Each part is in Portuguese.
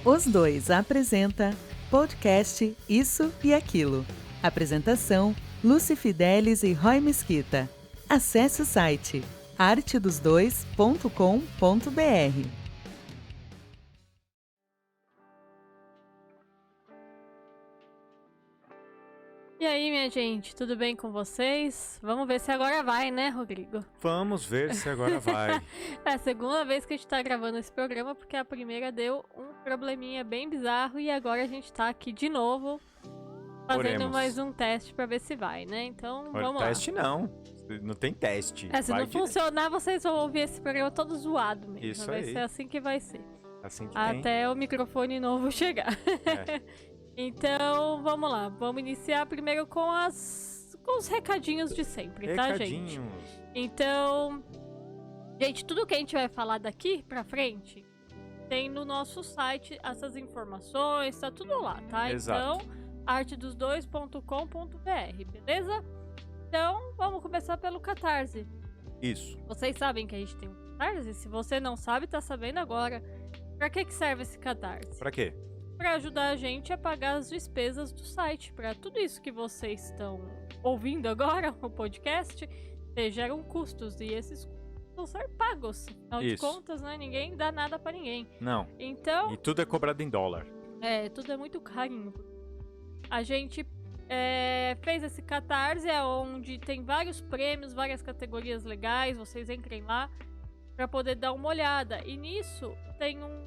Os Dois apresenta podcast Isso e Aquilo. Apresentação: Lúcia Fidelis e Roy Mesquita. Acesse o site artedosdois.com.br. E aí, minha gente, tudo bem com vocês? Vamos ver se agora vai, né, Rodrigo? Vamos ver se agora vai. É a segunda vez que a gente tá gravando esse programa, porque a primeira deu um probleminha bem bizarro e agora a gente tá aqui de novo fazendo Oremos. mais um teste pra ver se vai, né? Então, vamos lá. Teste não tem teste. Se Vai não funcionar, vocês vão ouvir esse programa todo zoado mesmo. Isso vai aí. ser assim que vai ser. Assim que Até o microfone novo chegar. É. Então, vamos lá. Vamos iniciar primeiro com os recadinhos de sempre, tá, gente? Recadinhos. Então, gente, tudo que a gente vai falar daqui pra frente tem no nosso site essas informações, tá tudo lá, tá? Exato. Então, artedosdois.com.br, beleza? Então, vamos começar pelo Catarse. Isso. Vocês sabem que a gente tem um Catarse? Se você não sabe, tá sabendo agora. Pra que serve esse Catarse? Pra quê? Para ajudar a gente a pagar as despesas do site, para tudo isso que vocês estão ouvindo agora, o podcast, geram custos e esses custos vão ser pagos. Afinal de contas, né? Ninguém dá nada para ninguém. Não. Então, E tudo é cobrado em dólar. tudo é muito carinho. A gente fez esse Catarse, onde tem vários prêmios, várias categorias legais. Vocês entrem lá para poder dar uma olhada. E nisso tem um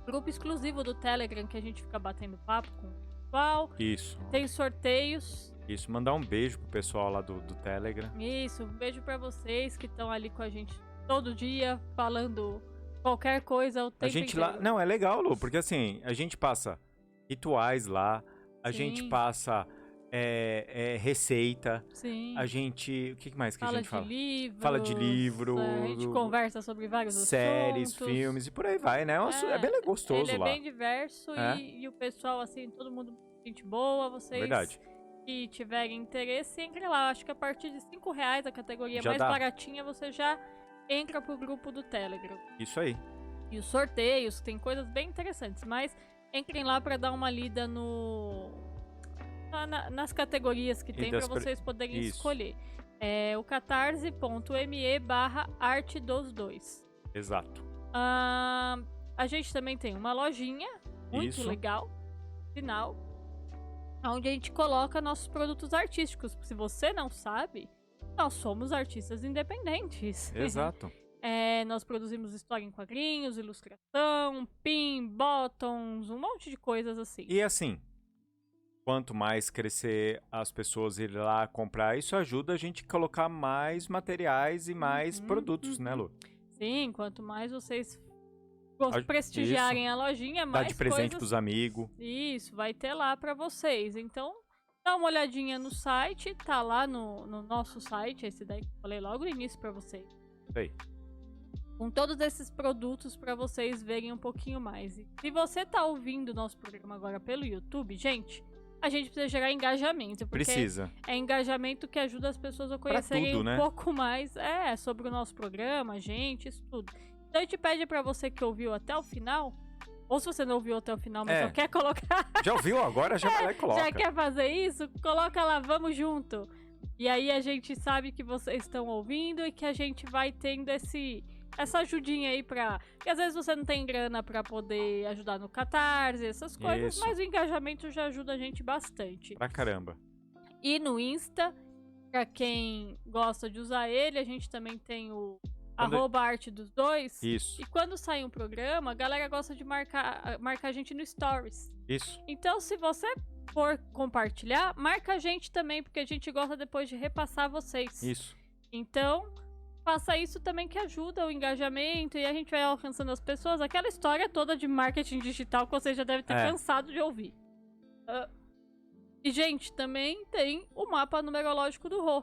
grupo exclusivo do Telegram que a gente fica batendo papo com o pessoal. Isso. Tem sorteios. Isso, mandar um beijo pro pessoal lá do Telegram. Isso, um beijo pra vocês que estão ali com a gente todo dia, falando qualquer coisa o tempo A gente inteiro. lá... Não, é legal, Lu, porque assim, a gente passa rituais lá, a Sim. gente passa receita, Sim. a gente... O que mais que a gente fala? Fala de livro, a gente conversa sobre vários séries, assuntos. filmes e por aí vai, né? É bem gostoso ele lá. É bem diverso e o pessoal, assim, todo mundo gente boa, vocês Verdade. que tiverem interesse, entre lá. Acho que a partir de R$5 a categoria Já mais dá. baratinha, você já entra pro grupo do Telegram. Isso aí. E os sorteios, tem coisas bem interessantes, mas entrem lá para dar uma lida nas categorias que tem para vocês poderem escolher. É o catarse.me/artedosdois. Exato. A gente também tem uma lojinha muito legal, final, onde a gente coloca nossos produtos artísticos. Se você não sabe, nós somos artistas independentes. Exato. Nós produzimos história em quadrinhos, ilustração, pin, buttons, um monte de coisas assim. E assim, quanto mais crescer as pessoas irem lá comprar, isso ajuda a gente a colocar mais materiais e mais produtos, né, Lu? Sim, quanto mais vocês prestigiarem a lojinha, mais dá de presente coisas... pros amigos. Isso, vai ter lá pra vocês. Então, dá uma olhadinha no site, tá lá no nosso site, esse daí que eu falei logo no início pra vocês. Sei. Com todos esses produtos pra vocês verem um pouquinho mais. E se você tá ouvindo o nosso programa agora pelo YouTube, gente, a gente precisa gerar engajamento. Porque Precisa. é engajamento que ajuda as pessoas a conhecerem tudo, né? um pouco mais sobre o nosso programa, a gente, isso tudo. Então a gente pede pra você que ouviu até o final, ou se você não ouviu até o final, mas só quer colocar... Já ouviu agora? Já vai lá e coloca. Já quer fazer isso? Coloca lá, vamos junto. E aí a gente sabe que vocês estão ouvindo e que a gente vai tendo essa ajudinha aí pra... Porque às vezes você não tem grana pra poder ajudar no Catarse, essas coisas, mas o engajamento já ajuda a gente bastante. Pra caramba. E no Insta, pra quem gosta de usar ele, a gente também tem o @artedosdois. Isso. E quando sai um programa, a galera gosta de marcar a gente no Stories. Isso. Então, se você for compartilhar, marca a gente também, porque a gente gosta depois de repassar vocês. Isso. Então, faça isso também que ajuda o engajamento e a gente vai alcançando as pessoas. Aquela história toda de marketing digital que você já deve ter cansado de ouvir. E, gente, também tem o mapa numerológico do Rô.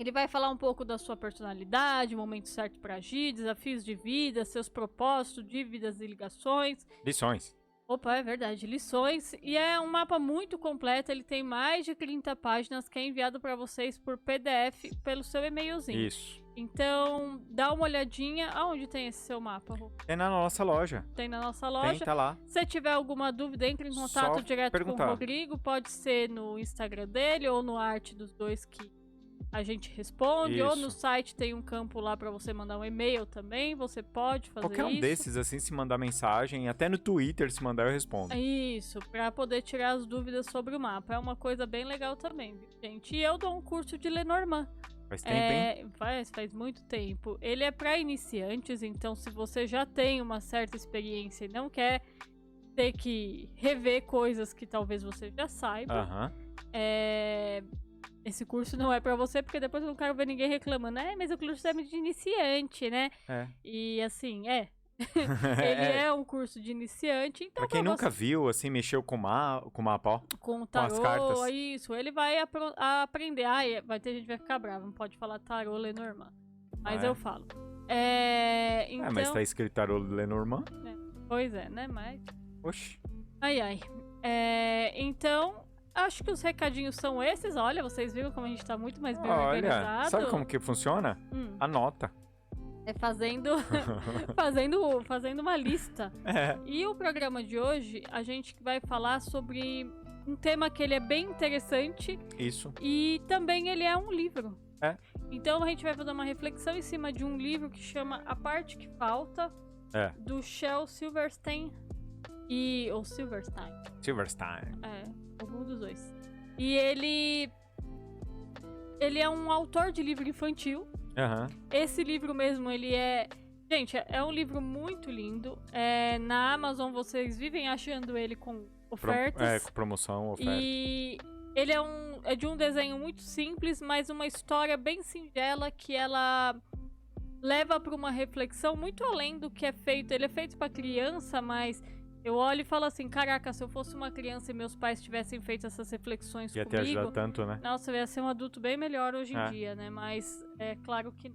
Ele vai falar um pouco da sua personalidade, o momento certo para agir, desafios de vida, seus propósitos, dívidas e ligações. Lições. Opa, é verdade. Lições. E é um mapa muito completo. Ele tem mais de 30 páginas que é enviado para vocês por PDF pelo seu e-mailzinho. Isso. Então, dá uma olhadinha. Aonde tem esse seu mapa, Rô? É na nossa loja. Tem na nossa loja. Tem, tá lá. Se tiver alguma dúvida, entre em contato Só direto perguntar. com o Rodrigo. Pode ser no Instagram dele ou no Arte dos Dois que a gente responde. Ou Isso. no site tem um campo lá para você mandar um e-mail também. Você pode fazer Qualquer um isso. desses, assim, se mandar mensagem, até no Twitter, se mandar, eu respondo. Isso, pra poder tirar as dúvidas sobre o mapa. É uma coisa bem legal também, viu, gente? E eu dou um curso de Lenormand. Faz tempo, hein? Faz muito tempo. Ele é pra iniciantes, então se você já tem uma certa experiência e não quer ter que rever coisas que talvez você já saiba, Aham. esse curso não é pra você, porque depois eu não quero ver ninguém reclamando. Mas o curso é de iniciante, né? É. E assim, ele é um curso de iniciante, então Pra quem pra nunca viu, assim, mexeu com o mapa, ó. com o com as tarô, cartas. isso, ele vai aprender. Vai ter gente que vai ficar brava, não pode falar tarô Lenormand. Mas eu falo. Então, mas tá escrito tarô Lenormand? pois é, né? Mas. Oxi. Ai. Então, acho que os recadinhos são esses. Olha, vocês viram como a gente tá muito mais bem Olha, organizado. sabe como que funciona? Anota. É fazendo uma lista. E o programa de hoje, a gente vai falar sobre um tema que ele é bem interessante. Isso. E também ele é um livro. Então a gente vai fazer uma reflexão em cima de um livro que chama A Parte Que Falta, do Shel Silverstein ou Silverstein. Algum dos dois. E ele é um autor de livro infantil. Esse livro mesmo, ele é... Gente, é um livro muito lindo. Na Amazon vocês vivem achando ele com ofertas. Com promoção, oferta. E ele é de um desenho muito simples, mas uma história bem singela que ela leva para uma reflexão muito além do que é feito. Ele é feito para criança, mas eu olho e falo assim, caraca, se eu fosse uma criança e meus pais tivessem feito essas reflexões Ia comigo... ter ajudado tanto, né? Nossa, eu ia ser um adulto bem melhor hoje em dia, né? Mas é claro que...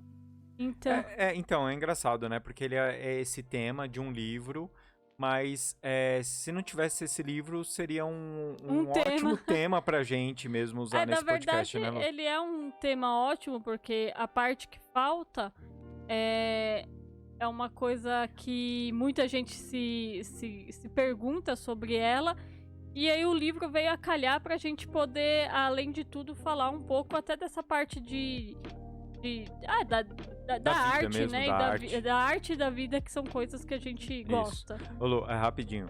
Então... Então, é engraçado, né? Porque ele é esse tema de um livro, mas se não tivesse esse livro, seria um ótimo tema pra gente mesmo usar nesse podcast, né, Lu? Ele é um tema ótimo, porque a parte que falta é uma coisa que muita gente se pergunta sobre ela. E aí o livro veio a calhar pra gente poder, além de tudo, falar um pouco até dessa parte da arte, mesmo, né? Da arte e da vida, que são coisas que a gente gosta. Ô, Lu, rapidinho.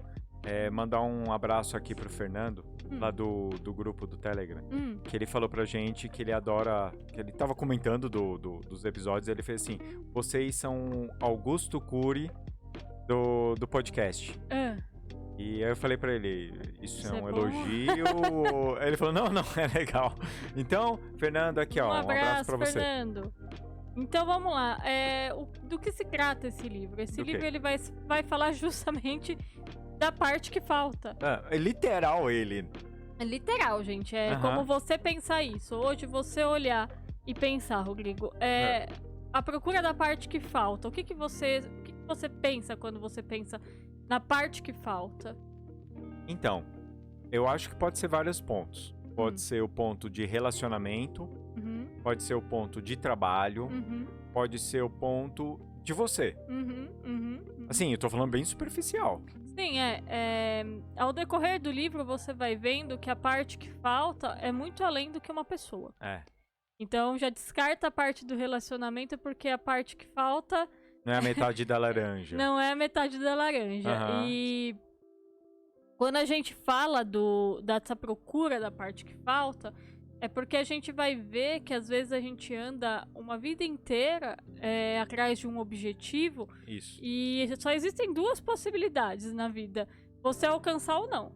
Mandar um abraço aqui pro Fernando, lá do grupo do Telegram. Que ele falou pra gente que ele adora... Que ele tava comentando dos episódios, ele fez assim: vocês são Augusto Cury do podcast. E aí eu falei pra ele, isso é um elogio? Ele falou, não, é legal. Então, Fernando, aqui, ó, um abraço pra você. Fernando. Então, vamos lá. Do que se trata esse livro? Esse livro, ele vai falar justamente da parte que falta. É literal ele. É literal, gente. Como você pensar isso. Hoje, você olhar e pensar, Rodrigo, a procura da parte que falta. O que você pensa quando você pensa na parte que falta? Então, eu acho que pode ser vários pontos. Pode ser o ponto de relacionamento, pode ser o ponto de trabalho, pode ser o ponto de você. Assim, eu tô falando bem superficial. Sim, ao decorrer do livro, você vai vendo que a parte que falta é muito além do que uma pessoa. Então, já descarta a parte do relacionamento, porque a parte que falta... Não é a metade da laranja. Não é a metade da laranja. E quando a gente fala dessa procura da parte que falta, é porque a gente vai ver que às vezes a gente anda uma vida inteira atrás de um objetivo. Isso. E só existem duas possibilidades na vida: você alcançar ou não.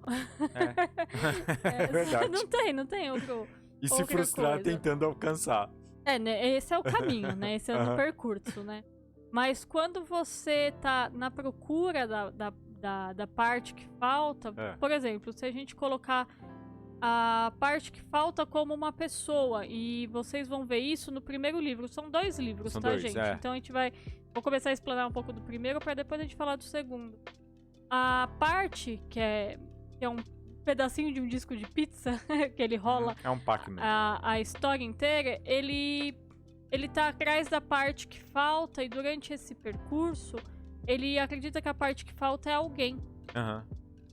É verdade. Não tem outro. E se frustrar tentando alcançar. Né? Esse é o caminho, né? Esse é o percurso, né? Mas quando você tá na procura da parte que falta, por exemplo, se a gente colocar a parte que falta como uma pessoa, e vocês vão ver isso no primeiro livro. São 2 livros, gente? Então a gente vou começar a explanar um pouco do primeiro para depois a gente falar do segundo. a parte que é um pedacinho de um disco de pizza, que ele rola É um Pac-Man. a história inteira, ele tá atrás da parte que falta, e durante esse percurso, ele acredita que a parte que falta é alguém. Aham.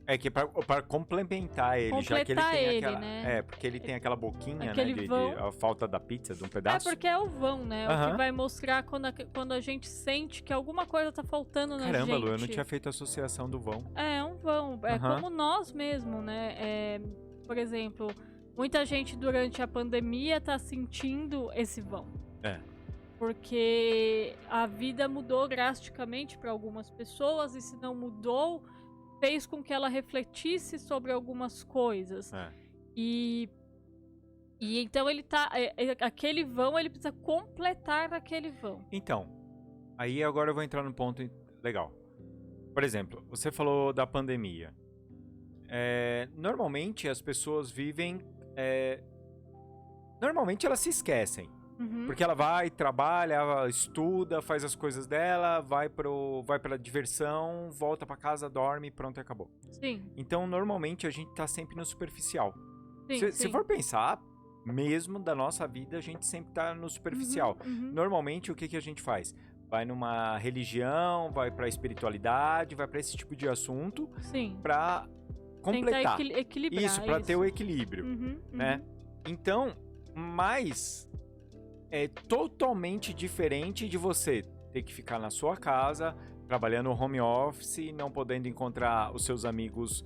É que pra complementar ele, já que ele Completar tem ele, aquela. né? É, porque ele tem aquela boquinha, Aquele né? vão. A falta da pizza, de um É pedaço. porque é o vão, né? O Aham. que vai mostrar quando a gente sente que alguma coisa tá faltando na gente. Caramba, Lu, eu não tinha feito a associação do vão. É um vão. É Aham. como nós mesmo, né? Por exemplo, muita gente durante a pandemia tá sentindo esse vão. É. Porque a vida mudou drasticamente para algumas pessoas, e se não mudou, fez com que ela refletisse sobre algumas coisas. É. E então ele tá. Aquele vão, ele precisa completar aquele vão. Então, aí agora eu vou entrar num ponto legal. Por exemplo, você falou da pandemia. Normalmente as pessoas vivem. Normalmente elas se esquecem. Uhum. Porque ela vai, trabalha, ela estuda, faz as coisas dela, vai pra diversão, volta pra casa, dorme e pronto, acabou. Sim. Então, normalmente, a gente tá sempre no superficial. Sim, Se for pensar, mesmo da nossa vida, a gente sempre tá no superficial. Uhum. Normalmente, o que a gente faz? Vai numa religião, vai pra espiritualidade, vai pra esse tipo de assunto. Sim. Pra completar. Tentar equilibrar Isso, pra ter o equilíbrio, Uhum. né? Então, mas é totalmente diferente de você ter que ficar na sua casa, trabalhando home office, não podendo encontrar os seus amigos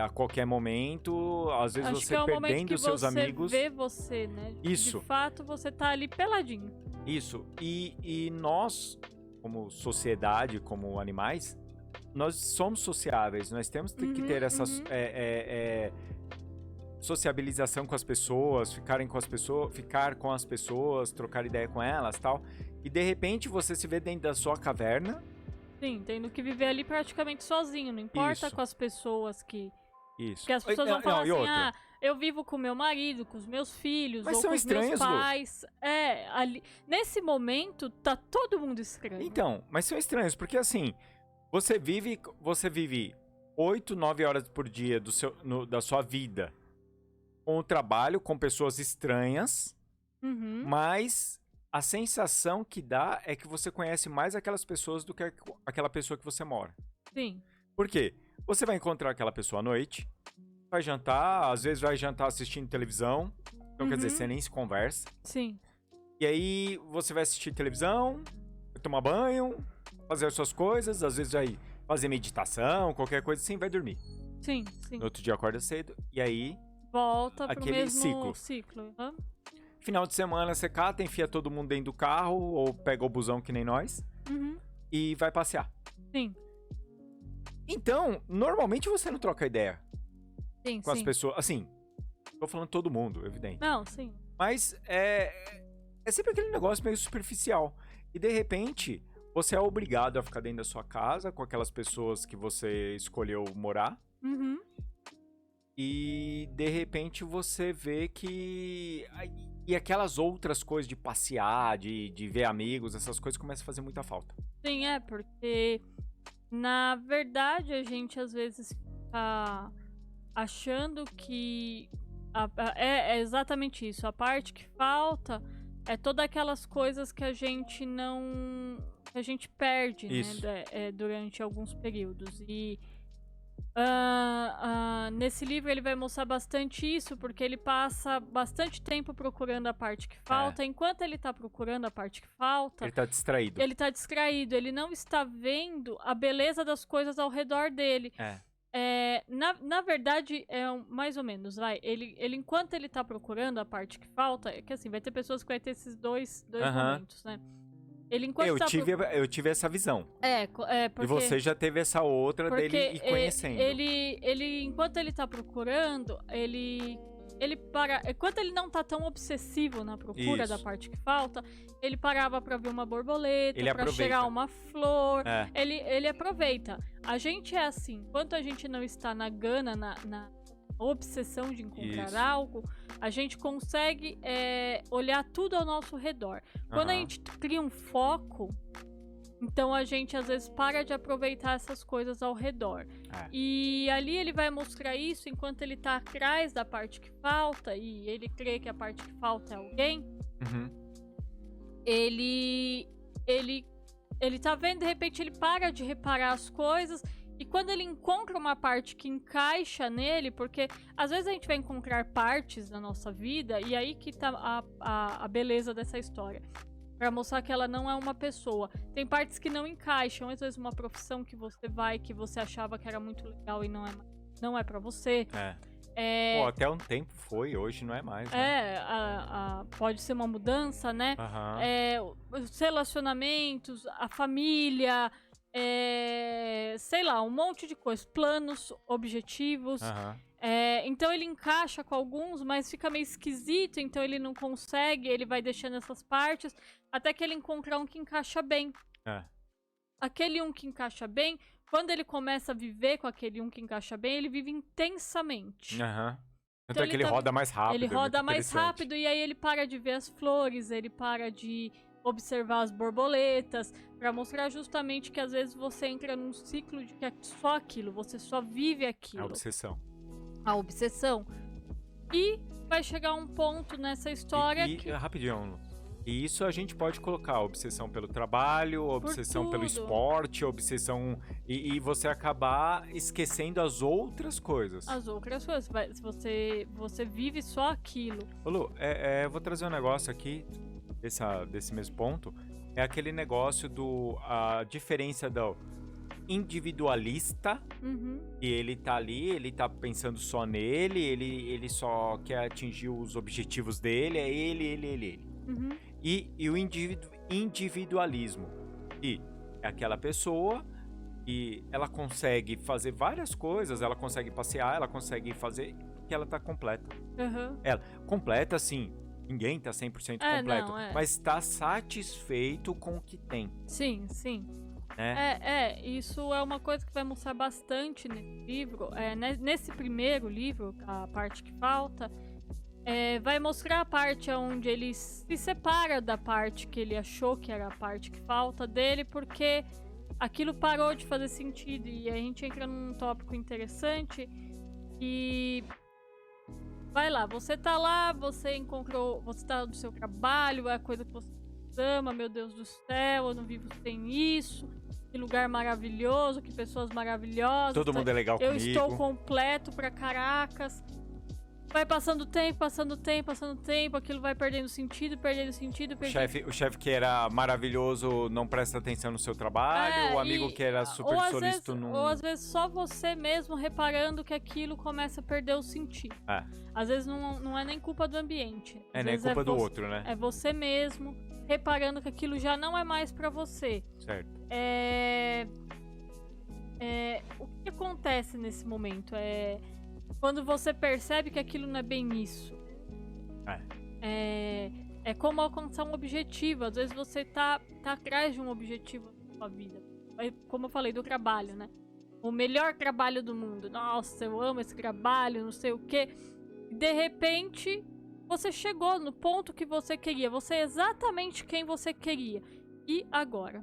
a qualquer momento, às vezes Acho você que é o momento perdendo que os seus você amigos. vê você, né? Isso. De fato, você tá ali peladinho. Isso. E nós, como sociedade, como animais, nós somos sociáveis, nós temos que ter essa sociabilização com as pessoas, ficar com as pessoas, trocar ideia com elas, tal. E de repente você se vê dentro da sua caverna. Sim, tendo que viver ali praticamente sozinho, não importa Isso. com as pessoas que... Isso. Porque as pessoas vão falar Não, assim, eu vivo com meu marido, com os meus filhos, Mas ou são com os meus estranhos, Lu. pais. Ali, nesse momento, tá todo mundo estranho. Então, mas são estranhos, porque assim, você vive 8, 9 horas por dia da sua vida com o trabalho, com pessoas estranhas, mas a sensação que dá é que você conhece mais aquelas pessoas do que aquela pessoa que você mora. Sim. Por quê? Você vai encontrar aquela pessoa à noite, vai jantar, às vezes vai jantar assistindo televisão, então quer dizer, você nem se conversa. Sim. E aí você vai assistir televisão, vai tomar banho, fazer as suas coisas, às vezes vai fazer meditação, qualquer coisa assim, vai dormir. Sim. No outro dia acorda cedo, e aí Volta pro aquele mesmo ciclo. Final de semana você cata, enfia todo mundo dentro do carro, ou pega o busão que nem nós, e vai passear. Sim. Então, normalmente você não troca ideia Sim, com as pessoas. Assim, tô falando todo mundo, evidente. Não, sim. Mas é sempre aquele negócio meio superficial. E de repente, você é obrigado a ficar dentro da sua casa com aquelas pessoas que você escolheu morar. E de repente você vê que... E aquelas outras coisas de passear, de ver amigos, essas coisas começam a fazer muita falta. Sim, porque na verdade a gente às vezes fica achando que é exatamente isso. A parte que falta é todas aquelas coisas que a gente não... que a gente perde, né, durante alguns períodos. E nesse livro ele vai mostrar bastante isso, porque ele passa bastante tempo procurando a parte que falta. Enquanto ele tá procurando a parte que falta, ele tá distraído. Ele não está vendo a beleza das coisas ao redor dele. Na verdade, mais ou menos, vai. Ele, enquanto ele tá procurando a parte que falta, é que assim, vai ter pessoas que vai ter esses dois momentos, né? Ele, enquanto eu tive essa visão. Porque... E você já teve essa outra dele ir conhecendo. Ele, enquanto ele tá procurando, ele para... Enquanto ele não tá tão obsessivo na procura da parte que falta, ele parava pra ver uma borboleta, pra cheirar uma flor. Ele aproveita. A gente é assim, enquanto a gente não está na gana, na obsessão de encontrar algo, a gente consegue olhar tudo ao nosso redor. Quando a gente cria um foco Então a gente às vezes para de aproveitar essas coisas ao redor. E ali ele vai mostrar isso enquanto ele tá atrás da parte que falta, e ele crê que a parte que falta é alguém. Ele tá vendo, de repente ele para de reparar as coisas, e quando ele encontra uma parte que encaixa nele, porque às vezes a gente vai encontrar partes da nossa vida, e aí que tá a beleza dessa história. Pra mostrar que ela não é uma pessoa. Tem partes que não encaixam, às vezes uma profissão que você achava que era muito legal e não é pra você. Pô, até um tempo foi, hoje não é mais, né? Pode ser uma mudança, né? Os relacionamentos, a família, sei lá, um monte de coisas. Planos, objetivos. Então ele encaixa com alguns, mas fica meio esquisito, então ele não consegue, ele vai deixando essas partes, até que ele encontra um que encaixa bem. Aquele um que encaixa bem, quando ele começa a viver com aquele um que encaixa bem, ele vive intensamente. Então é que ele roda mais rápido. Ele roda mais rápido, e aí ele para de ver as flores, ele para de observar as borboletas, pra mostrar justamente que às vezes você entra num ciclo de que é só aquilo, você só vive aquilo. A obsessão. E vai chegar um ponto nessa história que... Rapidinho, e isso a gente pode colocar obsessão pelo trabalho, obsessão pelo esporte, obsessão... E você acabar esquecendo as outras coisas. As outras coisas. Você vive só aquilo. Ô Lu, vou trazer um negócio aqui, desse mesmo ponto. É aquele negócio a diferença do individualista, e ele tá ali, ele tá pensando só nele, ele só quer atingir os objetivos dele, é ele. E o individualismo, e é aquela pessoa e ela consegue fazer várias coisas, ela consegue passear, ela consegue fazer, que ela tá completa. Ela completa, assim, ninguém tá 100% completo, mas tá satisfeito com o que tem. Sim. Isso é uma coisa que vai mostrar bastante nesse livro. Nesse primeiro livro, a parte que falta, vai mostrar a parte onde ele se separa da parte que ele achou que era a parte que falta dele, porque aquilo parou de fazer sentido. E a gente entra num tópico interessante e... Vai lá, você tá lá, você tá no seu trabalho, é a coisa que você ama, meu Deus do céu, eu não vivo sem isso, que lugar maravilhoso, que pessoas maravilhosas. Todo mundo é legal comigo. Eu estou completo pra caracas. Vai passando tempo, aquilo vai perdendo sentido. O chefe que era maravilhoso não presta atenção no seu trabalho, o amigo que era super solícito não... Ou às vezes só você mesmo reparando que aquilo começa a perder o sentido. Às vezes não é nem culpa do ambiente. Nem culpa do outro, né? É você mesmo reparando que aquilo já não é mais pra você. Certo. O que acontece nesse momento? Quando você percebe que aquilo não é bem isso. É como alcançar um objetivo. Às vezes você tá atrás de um objetivo na sua vida. Como eu falei, do trabalho, né? O melhor trabalho do mundo. Nossa, eu amo esse trabalho, não sei o quê. De repente, você chegou no ponto que você queria. Você é exatamente quem você queria. E agora?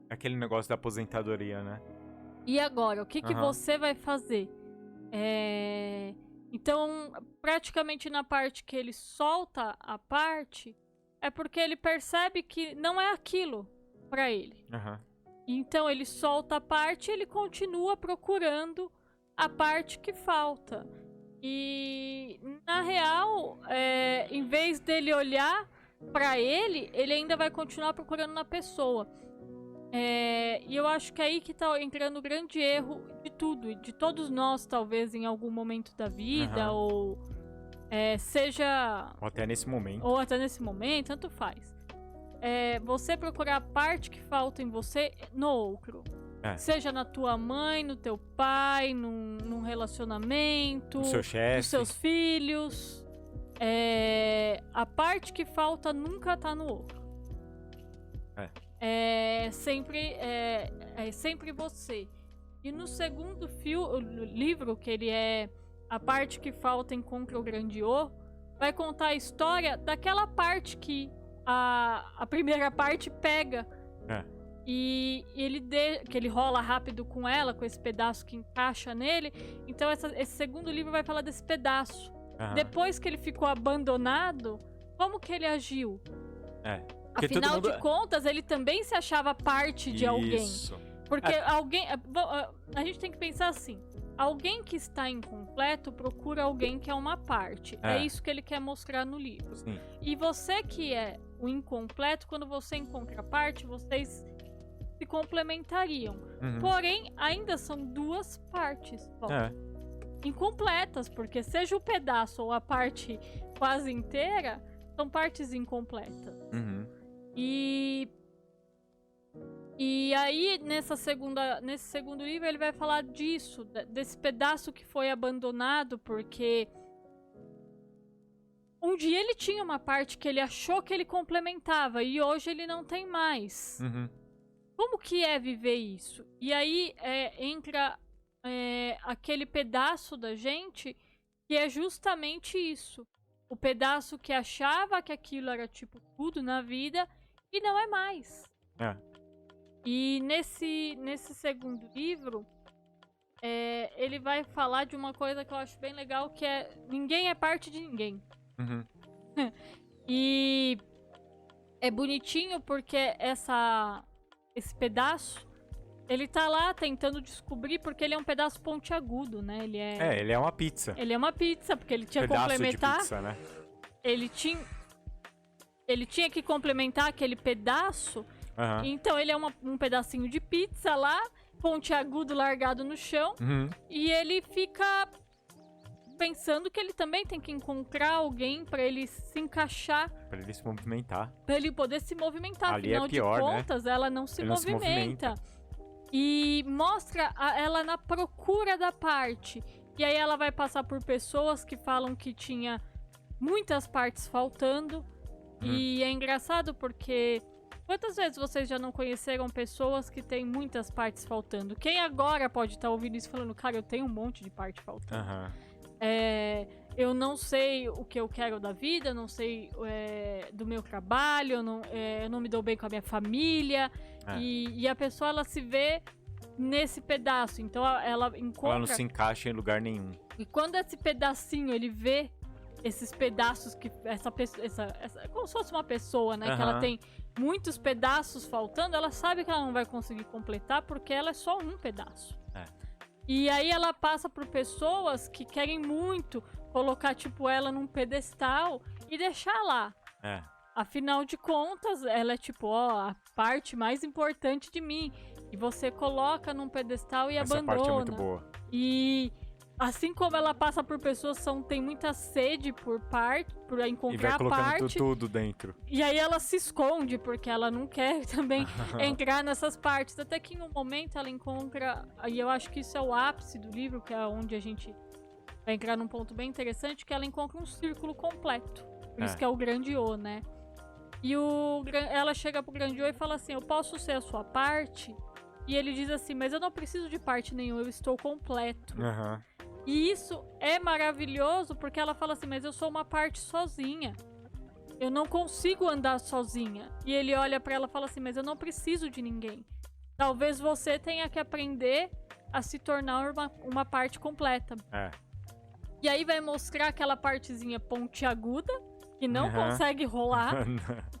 Aquele negócio da aposentadoria, né? E agora? O que você vai fazer? Então, praticamente na parte que ele solta a parte, é porque ele percebe que não é aquilo pra ele. Então ele solta a parte e ele continua procurando a parte que falta. E na real, em vez dele olhar pra ele ainda vai continuar procurando na pessoa. E eu acho que é aí que tá entrando o grande erro de tudo, de todos nós, talvez, em algum momento da vida, ou seja... Ou até nesse momento. Tanto faz. Você procurar a parte que falta em você no outro. Seja na tua mãe, no teu pai, num relacionamento, no seu chefe, nos seus filhos. A parte que falta nunca tá no outro. É sempre você. E no segundo livro, que ele é A Parte que Falta Encontra o Grande O, vai contar a história daquela parte que a primeira parte pega E que ele rola rápido com ela, com esse pedaço que encaixa nele. Então esse segundo livro vai falar desse pedaço. Depois que ele ficou abandonado, como que ele agiu? Afinal de contas, ele também se achava parte de alguém. Porque alguém... A gente tem que pensar assim. Alguém que está incompleto procura alguém que é uma parte. É isso que ele quer mostrar no livro. Sim. E você que é o incompleto, quando você encontra a parte, vocês se complementariam. Porém, ainda são duas partes. Incompletas, porque seja o pedaço ou a parte quase inteira, são partes incompletas. E aí, nesse segundo livro, ele vai falar disso, desse pedaço que foi abandonado, porque um dia ele tinha uma parte que ele achou que ele complementava, e hoje ele não tem mais. Como que é viver isso? E aí entra aquele pedaço da gente que é justamente isso. O pedaço que achava que aquilo era tipo tudo na vida e não é mais. E nesse segundo livro, ele vai falar de uma coisa que eu acho bem legal, que é ninguém é parte de ninguém. E é bonitinho porque esse pedaço, ele tá lá tentando descobrir, porque ele é um pedaço pontiagudo, né? Ele é uma pizza. Ele é uma pizza, porque ele tinha que pedaço complementar. De pizza, né? Ele tinha que complementar aquele pedaço. Então ele é um pedacinho de pizza lá, pontiagudo largado no chão. E ele fica pensando que ele também tem que encontrar alguém pra ele se encaixar. Pra ele se movimentar. Pra ele poder se movimentar. Ali Afinal pior, de contas, né? Ela não se movimenta. E mostra ela na procura da parte. E aí ela vai passar por pessoas que falam que tinha muitas partes faltando. E é engraçado porque... Quantas vezes vocês já não conheceram pessoas que têm muitas partes faltando? Quem agora pode estar ouvindo isso falando, cara, eu tenho um monte de parte faltando. Eu não sei o que eu quero da vida, eu não sei do meu trabalho, eu não me dou bem com a minha família. E a pessoa, ela se vê nesse pedaço. Então ela encontra... Ela não se encaixa em lugar nenhum. E quando esse pedacinho, ele vê esses pedaços que como se fosse uma pessoa, né? Que ela tem muitos pedaços faltando, ela sabe que ela não vai conseguir completar porque ela é só um pedaço. E aí ela passa por pessoas que querem muito colocar, tipo, ela num pedestal e deixar lá. Afinal de contas, ela é tipo, a parte mais importante de mim. E você coloca num pedestal e abandona. Essa parte é muito boa. E... assim como ela passa por pessoas que tem muita sede por encontrar a parte. E vai colocando tudo dentro. E aí ela se esconde, porque ela não quer também entrar nessas partes. Até que em um momento ela encontra... E eu acho que isso é o ápice do livro, que é onde a gente vai entrar num ponto bem interessante, que ela encontra um círculo completo. Por isso que é o Grandiô, né? E ela chega pro Grandiô e fala assim, eu posso ser a sua parte? E ele diz assim, mas eu não preciso de parte nenhuma, eu estou completo. E isso é maravilhoso porque ela fala assim, mas eu sou uma parte sozinha. Eu não consigo andar sozinha. E ele olha pra ela e fala assim, mas eu não preciso de ninguém. Talvez você tenha que aprender a se tornar uma parte completa. E aí vai mostrar aquela partezinha pontiaguda, que não consegue rolar,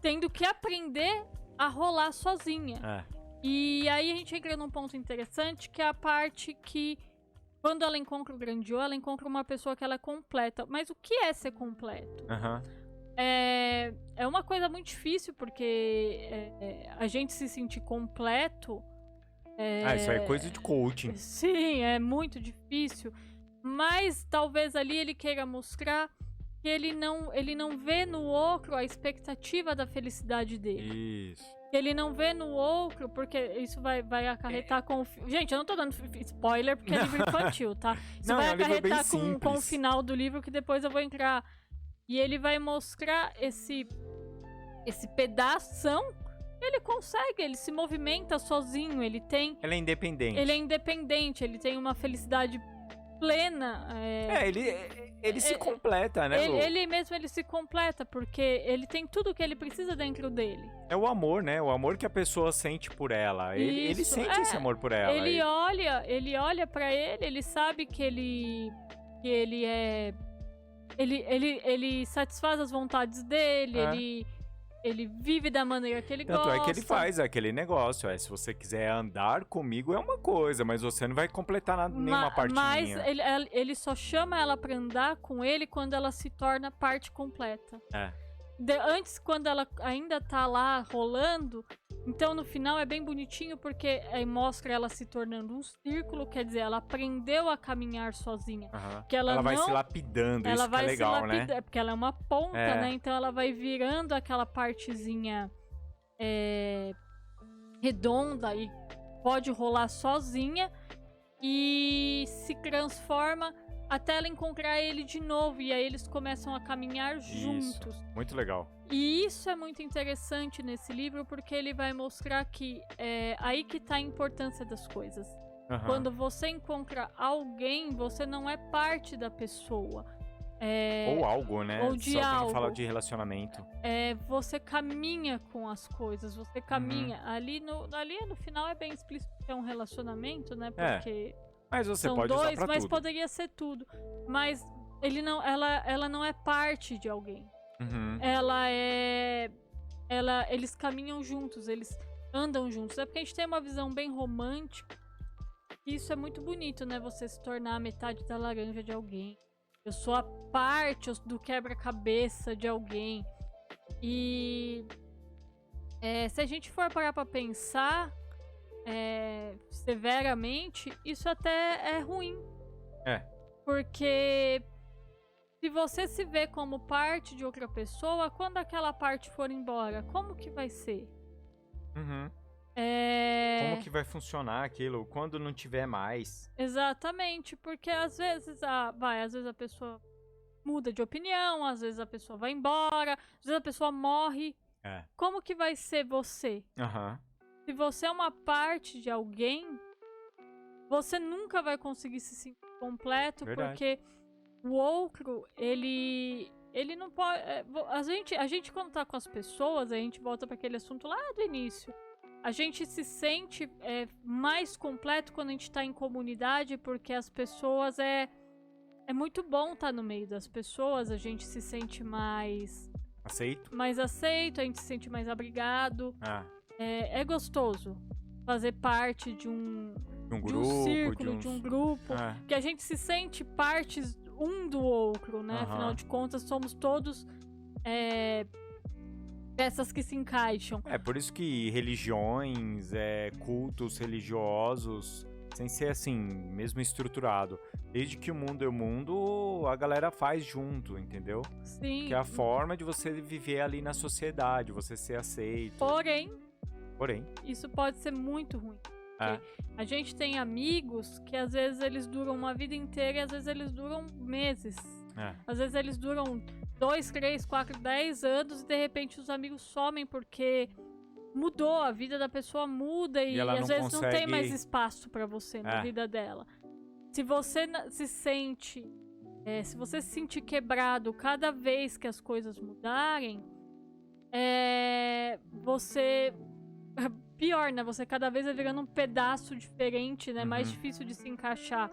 tendo que aprender a rolar sozinha. E aí a gente entra num ponto interessante, que é a parte que... Quando ela encontra o Grandiô, ela encontra uma pessoa que ela é completa. Mas o que é ser completo? É uma coisa muito difícil, porque a gente se sentir completo... isso aí é coisa de coaching. Sim, é muito difícil. Mas talvez ali ele queira mostrar que ele não vê no outro a expectativa da felicidade dele. Isso. Ele não vê no outro, porque isso vai acarretar com... Gente, eu não tô dando spoiler, porque é livro infantil, tá? Isso vai acarretar com o final do livro, que depois eu vou entrar. E ele vai mostrar esse pedação. Ele consegue, ele se movimenta sozinho, ele é independente. Ele é independente, ele tem uma felicidade plena. Ele se completa, né, Lu? Ele mesmo se completa, porque ele tem tudo que ele precisa dentro dele. É o amor, né? O amor que a pessoa sente por ela. Ele sente esse amor por ela. Ele olha pra ele sabe que ele é... Ele satisfaz as vontades dele, ele vive da maneira que ele gosta. Tanto é que ele faz aquele negócio, se você quiser andar comigo é uma coisa, mas você não vai completar nenhuma parte minha. Mas ele só chama ela pra andar com ele quando ela se torna parte completa. Antes, quando ela ainda tá lá rolando, então no final é bem bonitinho, porque mostra ela se tornando um círculo, quer dizer, ela aprendeu a caminhar sozinha. Que ela vai se lapidando, isso que é legal, né? Porque ela é uma ponta, né? Então ela vai virando aquela partezinha redonda e pode rolar sozinha e se transforma até ela encontrar ele de novo, e aí eles começam a caminhar juntos. Muito legal. E isso é muito interessante nesse livro, porque ele vai mostrar que é aí que tá a importância das coisas. Quando você encontra alguém, você não é parte da pessoa. Ou algo, né? Ou de Só algo. pra falar de relacionamento. Você caminha com as coisas, você caminha. Ali no final é bem explícito que é um relacionamento, né? Porque... Mas você são pode usar dois, pra mas tudo. poderia ser tudo. Mas ela não é parte de alguém. Eles caminham juntos, eles andam juntos. É porque a gente tem uma visão bem romântica. E isso é muito bonito, né? Você se tornar a metade da laranja de alguém. Eu sou a parte do quebra-cabeça de alguém. E se a gente for parar pra pensar severamente, isso até é ruim. Porque se você se vê como parte de outra pessoa, quando aquela parte for embora, como que vai ser? Como que vai funcionar aquilo quando não tiver mais? Exatamente, porque às vezes a pessoa muda de opinião, às vezes a pessoa vai embora, às vezes a pessoa morre. Como que vai ser você? Se você é uma parte de alguém, você nunca vai conseguir se sentir completo. Verdade. Porque o outro, ele não pode... A gente quando tá com as pessoas, a gente volta para aquele assunto lá do início. A gente se sente mais completo quando a gente tá em comunidade, porque as pessoas... É muito bom estar no meio das pessoas, a gente se sente mais... Mais aceito, a gente se sente mais abrigado. É gostoso fazer parte de um círculo, de um grupo, que a gente se sente partes um do outro, né? Afinal de contas, somos todos peças que se encaixam. Por isso que religiões, cultos religiosos, sem ser assim, mesmo estruturado, desde que o mundo é o mundo, a galera faz junto, entendeu? Sim. Que é a forma de você viver ali na sociedade, você ser aceito. Porém, isso pode ser muito ruim. A gente tem amigos que às vezes eles duram uma vida inteira e às vezes eles duram meses. Às vezes eles duram 2, 3, 4, 10 anos e de repente os amigos somem porque mudou, a vida da pessoa muda e às vezes não tem mais espaço pra você na vida dela. Se você se sente quebrado cada vez que as coisas mudarem, você... Pior, né? Você cada vez vai virando um pedaço diferente, né? Mais difícil de se encaixar.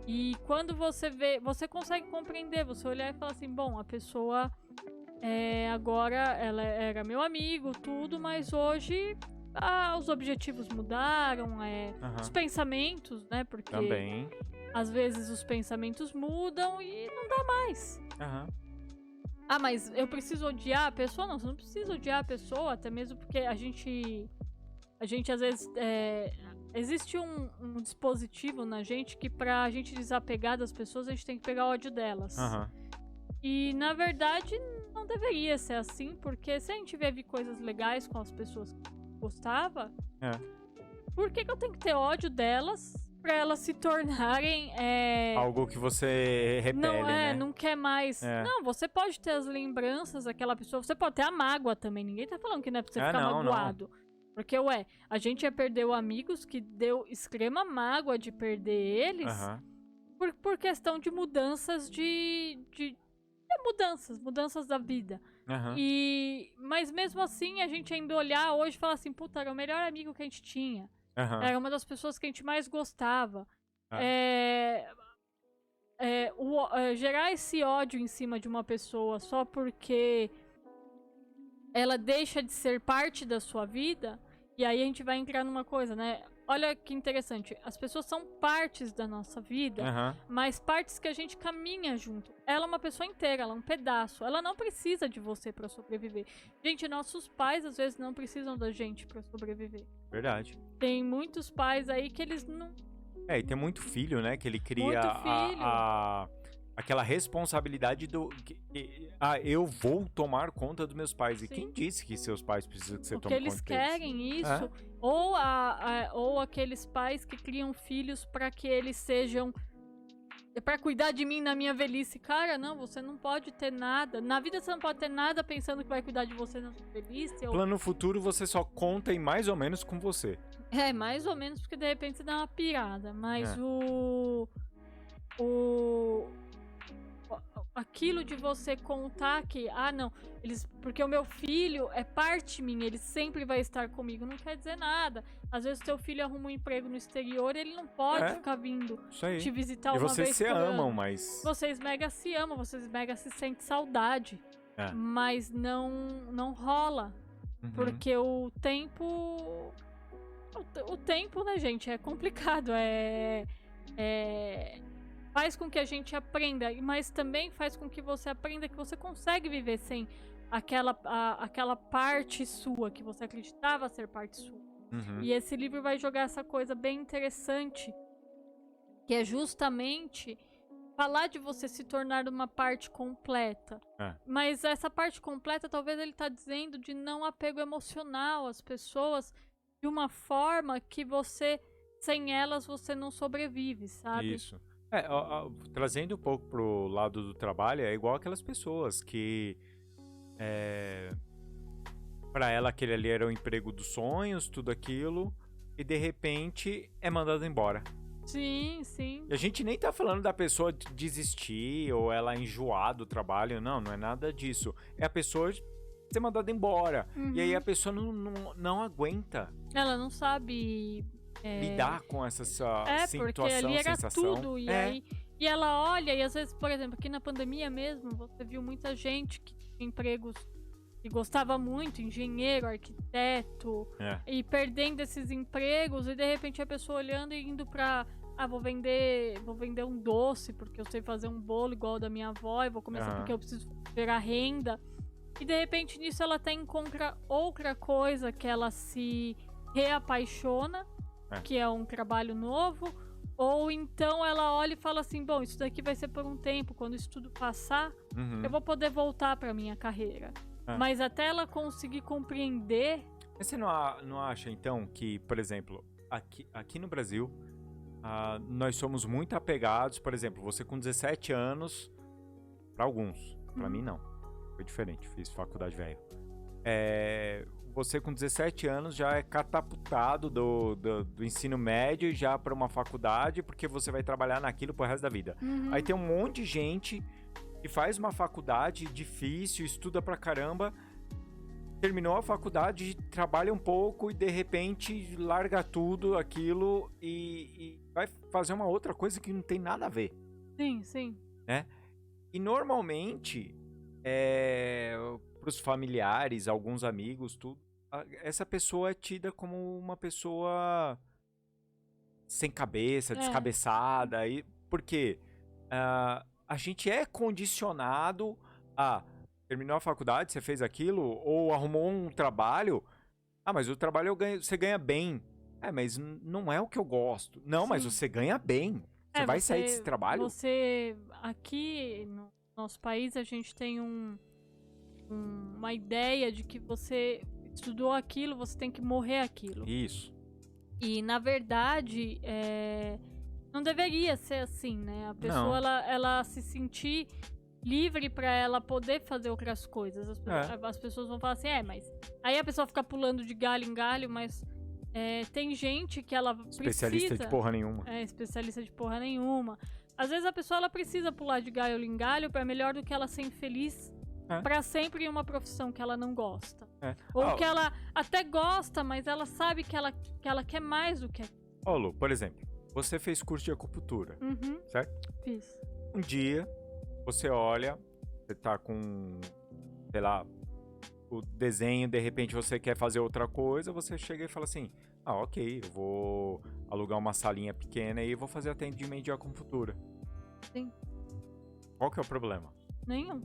E quando você vê... Você consegue compreender. Você olhar e falar assim... Bom, a pessoa... agora ela era meu amigo, tudo. Mas hoje... os objetivos mudaram. Os pensamentos, né? Porque... Também. Às vezes os pensamentos mudam e não dá mais. Mas eu preciso odiar a pessoa? Não, você não precisa odiar a pessoa, até mesmo porque a gente às vezes... existe um dispositivo na gente que pra gente desapegar das pessoas, a gente tem que pegar ódio delas. E, na verdade, não deveria ser assim, porque se a gente vive coisas legais com as pessoas que gostava, por que eu tenho que ter ódio delas pra elas se tornarem... algo que você repele, né? Não quer mais. Não, você pode ter as lembranças daquela pessoa, você pode ter a mágoa também. Ninguém tá falando que não é pra você ficar magoado. Não. Porque, a gente já perdeu amigos que deu extrema mágoa de perder eles, por questão de mudanças mudanças da vida. Mas mesmo assim, a gente ainda olhar hoje e falar assim, puta, era o melhor amigo que a gente tinha. Era uma das pessoas que a gente mais gostava. Gerar esse ódio em cima de uma pessoa só porque ela deixa de ser parte da sua vida, e aí a gente vai entrar numa coisa, né? Olha que interessante, as pessoas são partes da nossa vida, mas partes que a gente caminha junto. Ela é uma pessoa inteira, ela é um pedaço, ela não precisa de você pra sobreviver. Gente, nossos pais às vezes não precisam da gente pra sobreviver. Verdade. Tem muitos pais aí que eles não... E tem muito filho, né, que ele cria aquela responsabilidade eu vou tomar conta dos meus pais. Sim. E quem disse que seus pais precisam que você tome conta deles? Porque eles querem isso. Ou aqueles pais que criam filhos para que eles sejam... Pra cuidar de mim na minha velhice. Cara, não, você não pode ter nada. Na vida você não pode ter nada pensando que vai cuidar de você na sua velhice. Plano futuro você só conta em mais ou menos com você. Mais ou menos, porque de repente você dá uma pirada. Mas aquilo de você contar que, não, porque o meu filho é parte minha, ele sempre vai estar comigo, não quer dizer nada. Às vezes o seu filho arruma um emprego no exterior, ele não pode ficar vindo te visitar uma vez por ano. E vocês se amam, mas... Vocês mega se amam, vocês mega se sentem saudade. Mas não rola. Porque o tempo... O tempo, né, gente, é complicado, faz com que a gente aprenda, mas também faz com que você aprenda que você consegue viver sem aquela parte sua, que você acreditava ser parte sua. E esse livro vai jogar essa coisa bem interessante, que é justamente falar de você se tornar uma parte completa. Mas essa parte completa, talvez ele tá dizendo de não apego emocional às pessoas, de uma forma que você, sem elas, você não sobrevive, sabe? Isso. Trazendo um pouco pro lado do trabalho, é igual aquelas pessoas que pra ela aquele ali era o emprego dos sonhos, tudo aquilo, e de repente é mandado embora. Sim, sim. E a gente nem tá falando da pessoa desistir ou ela enjoar do trabalho, não é nada disso. É a pessoa ser mandada embora. E aí a pessoa não aguenta. Ela não sabe... lidar com essa situação, porque ali era sensação. Tudo, e ela olha, e às vezes, por exemplo, aqui na pandemia mesmo, você viu muita gente que tinha empregos que gostava muito, engenheiro, arquiteto, e perdendo esses empregos, e de repente a pessoa olhando e indo pra... vou vender um doce, porque eu sei fazer um bolo igual ao da minha avó, e vou começar porque eu preciso gerar renda. E de repente nisso ela até encontra outra coisa que ela se reapaixona, que é um trabalho novo, ou então ela olha e fala assim, bom, isso daqui vai ser por um tempo, quando isso tudo passar, eu vou poder voltar pra minha carreira. Mas até ela conseguir compreender... Mas você não acha, então, que, por exemplo, aqui no Brasil, nós somos muito apegados, por exemplo, você com 17 anos, pra alguns, pra mim não, foi diferente, fiz faculdade velho. Você com 17 anos já é catapultado do ensino médio já para uma faculdade, porque você vai trabalhar naquilo pro resto da vida. Aí tem um monte de gente que faz uma faculdade difícil, estuda pra caramba, terminou a faculdade, trabalha um pouco e de repente larga tudo aquilo e vai fazer uma outra coisa que não tem nada a ver. Sim, sim. Né? E normalmente... pros familiares, alguns amigos, tudo, essa pessoa é tida como uma pessoa sem cabeça, descabeçada. Por quê? A gente é condicionado a... Terminou a faculdade, você fez aquilo, ou arrumou um trabalho. Mas o trabalho você ganha bem. Mas não é o que eu gosto. Não, mas você ganha bem. Você vai sair desse trabalho? Aqui no nosso país, a gente tem uma ideia de que você estudou aquilo, você tem que morrer aquilo. Isso. E, na verdade, não deveria ser assim, né? A pessoa, ela se sentir livre pra ela poder fazer outras coisas. As pessoas vão falar assim, mas... Aí a pessoa fica pulando de galho em galho, mas... tem gente que ela especialista de porra nenhuma. Especialista de porra nenhuma. Às vezes a pessoa ela precisa pular de galho em galho pra melhor do que ela ser infeliz pra sempre em uma profissão que ela não gosta. Ou que ela até gosta, mas ela sabe que ela quer mais do que... Lu, por exemplo, você fez curso de acupuntura, certo? Fiz. Um dia, você olha, você tá com, sei lá, o desenho, de repente você quer fazer outra coisa, você chega e fala assim, ok, eu vou alugar uma salinha pequena e vou fazer atendimento de acupuntura. Sim. Qual que é o problema? Nenhum.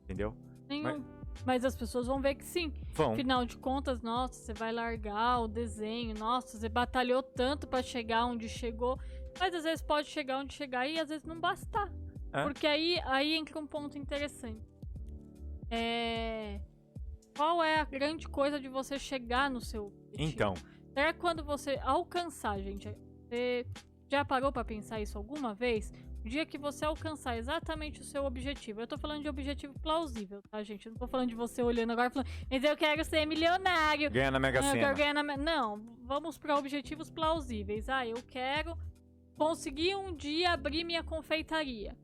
Entendeu? Nenhum. Mas as pessoas vão ver que sim. Vão. Afinal de contas, nossa, você vai largar o desenho, nossa, você batalhou tanto pra chegar onde chegou, mas às vezes pode chegar onde chegar e às vezes não bastar. Porque aí entra um ponto interessante. Qual é a grande coisa de você chegar no seu objetivo? Então. É quando você alcançar, gente. Você já parou pra pensar isso alguma vez? O dia que você alcançar exatamente o seu objetivo. Eu tô falando de objetivo plausível, tá, gente? Eu não tô falando de você olhando agora e falando, mas eu quero ser milionário. Ganhar na Mega Sena. Eu quero ganhar na... Não, vamos pra objetivos plausíveis. Eu quero conseguir um dia abrir minha confeitaria.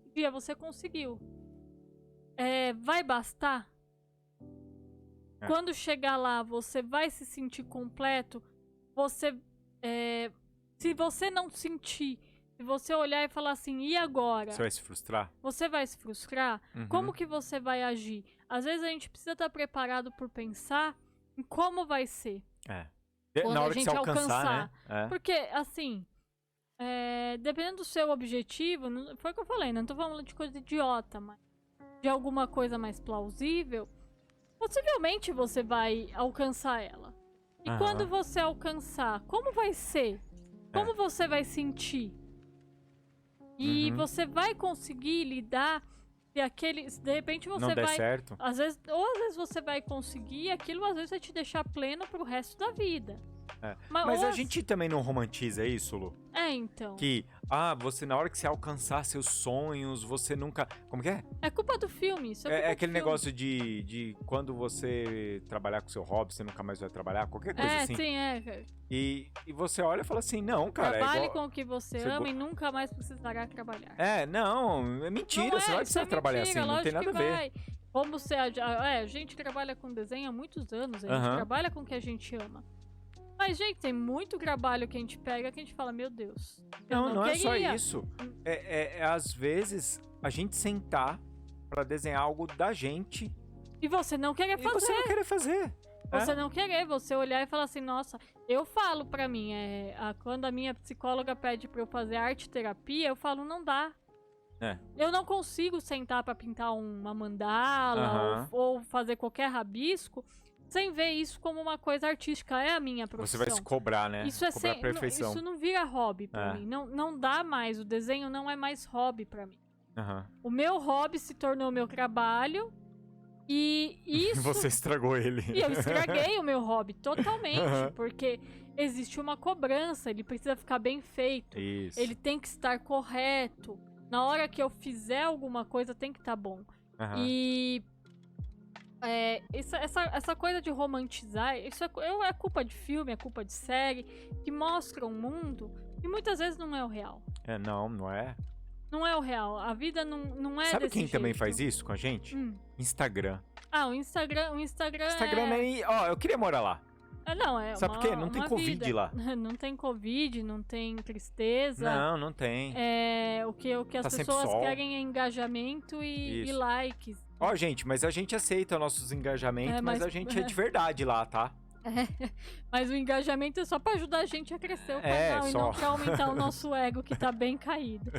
Um dia você conseguiu. Vai bastar? Quando chegar lá, você vai se sentir completo? Se você não sentir, se você olhar e falar assim, e agora? Você vai se frustrar? Você vai se frustrar? Como que você vai agir? Às vezes a gente precisa estar preparado por pensar em como vai ser. Na hora que você alcançar, né? Porque, assim, dependendo do seu objetivo, foi o que eu falei, não tô falando de coisa idiota, mas de alguma coisa mais plausível, possivelmente você vai alcançar ela. E quando você alcançar, como vai ser? Como você vai sentir? E você vai conseguir lidar se de repente você não der certo. Às vezes você vai conseguir aquilo, às vezes vai te deixar pleno pro resto da vida. Mas a gente também não romantiza isso, Lu? Então. Que, você na hora que você alcançar seus sonhos, você nunca... Como que é? É culpa do filme, isso é aquele negócio de quando você trabalhar com seu hobby, você nunca mais vai trabalhar, qualquer coisa assim. Sim, E você olha e fala assim, não, cara, trabalhe com o que você ama e nunca mais precisará trabalhar. Não, é mentira, você vai precisar trabalhar assim, não tem nada a ver. Como a gente trabalha com desenho há muitos anos, a gente trabalha com o que a gente ama. Mas, gente, tem muito trabalho que a gente pega que a gente fala, meu Deus. Não é só isso. Às vezes, a gente sentar pra desenhar algo da gente. E você não querer fazer. Você não querer fazer. Você não querer, você olhar e falar assim, nossa, eu falo pra mim, quando a minha psicóloga pede pra eu fazer arte terapia, eu falo, não dá. Eu não consigo sentar pra pintar uma mandala ou fazer qualquer rabisco sem ver isso como uma coisa artística. É a minha profissão. Você vai se cobrar, né? Isso cobrar perfeição. Isso não vira hobby pra mim. Não dá mais. O desenho não é mais hobby pra mim. O meu hobby se tornou meu trabalho. E isso... Você estragou ele. E eu estraguei o meu hobby totalmente. Porque existe uma cobrança. Ele precisa ficar bem feito. Isso. Ele tem que estar correto. Na hora que eu fizer alguma coisa, tem que estar bom. E... essa coisa de romantizar, isso é culpa de filme, é culpa de série, que mostra um mundo e muitas vezes não é o real. Não é. Não é o real. A vida não é Sabe desse quem jeito. também faz isso com a gente? Instagram. O Instagram Instagram eu queria morar lá. Sabe por quê? Não tem Covid vida. lá. Não tem Covid, não tem tristeza. Não tem. O que as pessoas querem é engajamento e likes. Gente, mas a gente aceita nossos engajamentos, mas a gente é de verdade lá, tá? Mas o engajamento é só pra ajudar a gente a crescer o canal e não pra aumentar o nosso ego, que tá bem caído.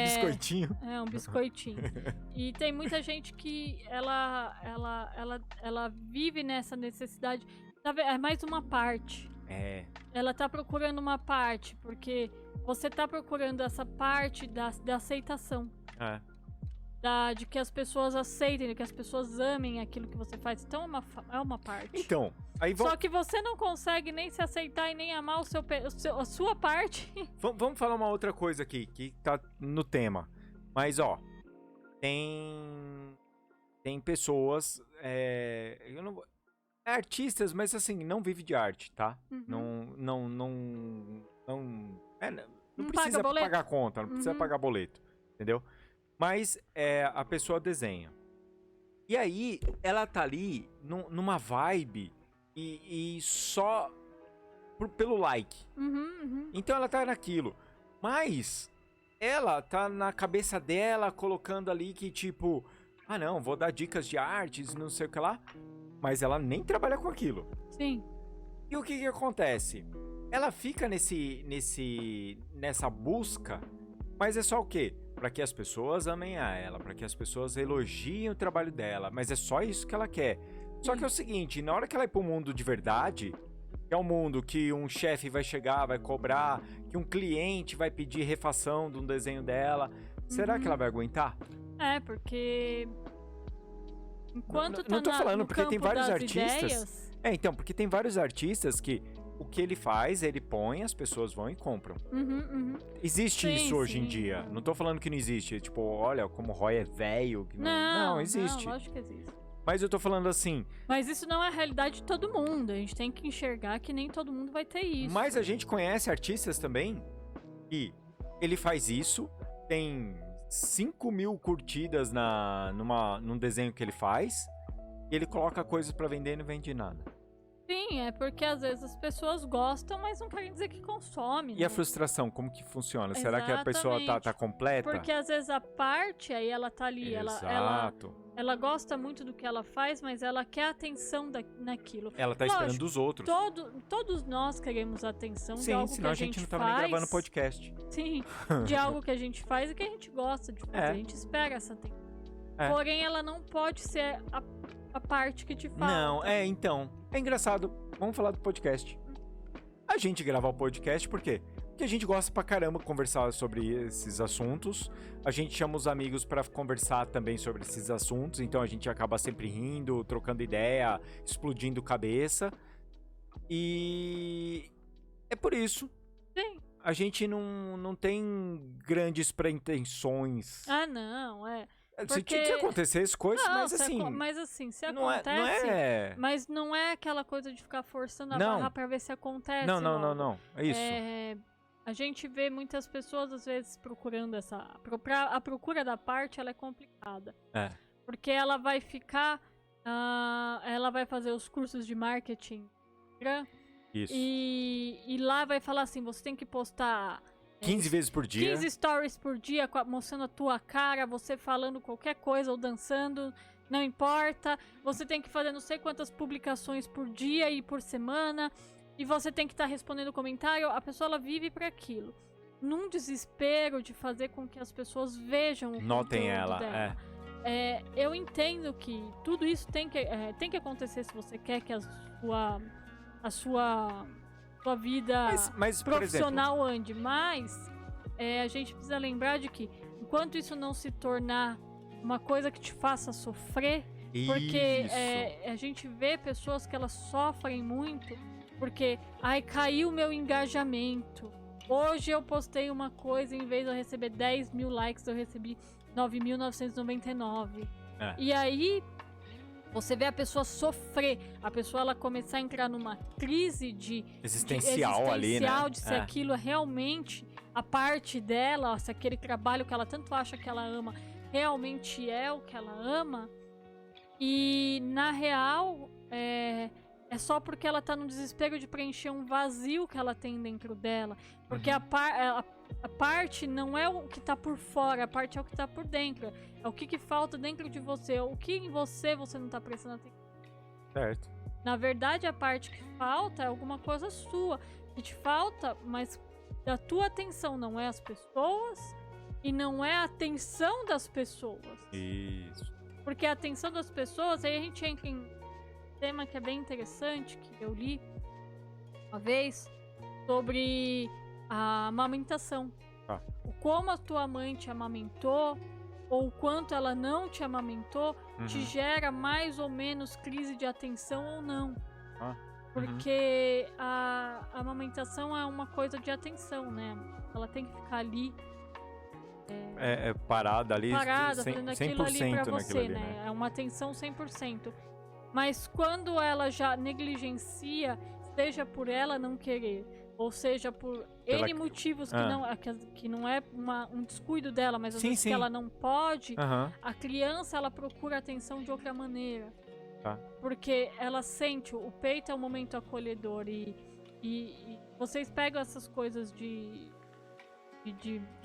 Biscoitinho. Um biscoitinho. E tem muita gente que ela vive nessa necessidade. É mais uma parte. Ela tá procurando uma parte, porque você tá procurando essa parte da aceitação. De que as pessoas aceitem, de que as pessoas amem aquilo que você faz. Então é uma parte. Então, aí Só que você não consegue nem se aceitar e nem amar a sua parte. Vamos falar uma outra coisa aqui, que tá no tema. Mas, tem pessoas, artistas, mas assim, não vive de arte, tá? Não Não precisa pagar conta, não precisa pagar boleto, entendeu? Mas a pessoa desenha. E aí, ela tá ali numa vibe e só pelo like. Então ela tá naquilo. Mas ela tá na cabeça dela colocando ali que tipo... Ah, não, vou dar dicas de artes, não sei o que lá. Mas ela nem trabalha com aquilo. Sim. E o que acontece? Ela fica nessa busca, mas é só o quê? Para que as pessoas amem a ela, para que as pessoas elogiem o trabalho dela. Mas é só isso que ela quer. Só que é o seguinte, na hora que ela ir pro mundo de verdade, que é um mundo que um chefe vai chegar, vai cobrar, que um cliente vai pedir refação de um desenho dela, será que ela vai aguentar? Porque... Enquanto não tô falando, porque tem vários artistas... ideias... então, porque tem vários artistas que o que ele faz, ele põe, as pessoas vão e compram. Existe isso hoje em dia. Não tô falando que não existe. Tipo, olha, como o Roy é velho. Não, existe. Não, lógico que existe. Mas eu tô falando assim... Mas isso não é a realidade de todo mundo. A gente tem que enxergar que nem todo mundo vai ter isso. Mas a gente conhece artistas também e ele faz isso, tem 5.000 curtidas num desenho que ele faz, e ele coloca coisas pra vender e não vende nada. Sim, é porque às vezes as pessoas gostam, mas não querem dizer que consome. E a frustração, como que funciona? Exatamente. Será que a pessoa tá completa? Porque às vezes a parte, aí ela tá ali, ela gosta muito do que ela faz, mas ela quer atenção naquilo. Ela tá esperando dos outros. Todos nós queremos atenção de algo que a gente faz. Sim, senão a gente não tava nem gravando podcast. Sim, de algo que a gente faz e que a gente gosta de fazer. A gente espera essa atenção. Porém, ela não pode ser a parte que te falta. Não, então. É engraçado. Vamos falar do podcast. A gente gravar o podcast por quê? Porque a gente gosta pra caramba de conversar sobre esses assuntos. A gente chama os amigos pra conversar também sobre esses assuntos. Então a gente acaba sempre rindo, trocando ideia, explodindo cabeça. E é por isso. Sim. A gente não tem grandes pretensões. Ah, não, Porque... Se tinha que acontecer as coisas, mas assim... Mas assim, se não acontece... é... Mas não é aquela coisa de ficar forçando a barra pra ver se acontece. Não. É isso. A gente vê muitas pessoas, às vezes, procurando a procura da parte, ela é complicada. Porque ela vai ficar... ela vai fazer os cursos de marketing. Isso. E lá vai falar assim, você tem que postar... 15 vezes por dia. 15 stories por dia, mostrando a tua cara, você falando qualquer coisa ou dançando, não importa. Você tem que fazer não sei quantas publicações por dia e por semana. E você tem que estar respondendo comentário. A pessoa, ela vive para aquilo. Num desespero de fazer com que as pessoas vejam o notem ela, dela. Eu entendo que tudo isso tem que acontecer se você quer que a sua vida mas, profissional ande, mas a gente precisa lembrar de que enquanto isso não se tornar uma coisa que te faça sofrer, porque a gente vê pessoas que elas sofrem muito porque caiu meu engajamento, hoje eu postei uma coisa, em vez de eu receber 10 mil likes, eu recebi 9.999 e aí você vê a pessoa sofrer, a pessoa ela começar a entrar numa crise existencial ali, né? De se aquilo realmente a parte dela, se aquele trabalho que ela tanto acha que ela ama realmente é o que ela ama. E na real é só porque ela tá no desespero de preencher um vazio que ela tem dentro dela. Porque a parte não é o que tá por fora, a parte é o que tá por dentro. É o que falta dentro de você, o que em você não tá prestando atenção. Certo. Na verdade, a parte que falta é alguma coisa sua, que te falta, mas a tua atenção não é as pessoas e não é a atenção das pessoas. Isso. Porque a atenção das pessoas, aí a gente entra em um tema que é bem interessante, que eu li uma vez, sobre a amamentação. O como a tua mãe te amamentou, ou o quanto ela não te amamentou, te gera mais ou menos crise de atenção ou não. Porque a amamentação é uma coisa de atenção, né? Ela tem que ficar ali. Parada ali. Fazendo aquilo ali pra você, ali, né? É uma atenção 100%. Mas quando ela já negligencia, seja por ela não querer, ou seja, por N motivos que não é um descuido dela, mas às vezes que ela não pode, a criança ela procura atenção de outra maneira. Tá. Porque ela sente, o peito é um momento acolhedor e vocês pegam essas coisas de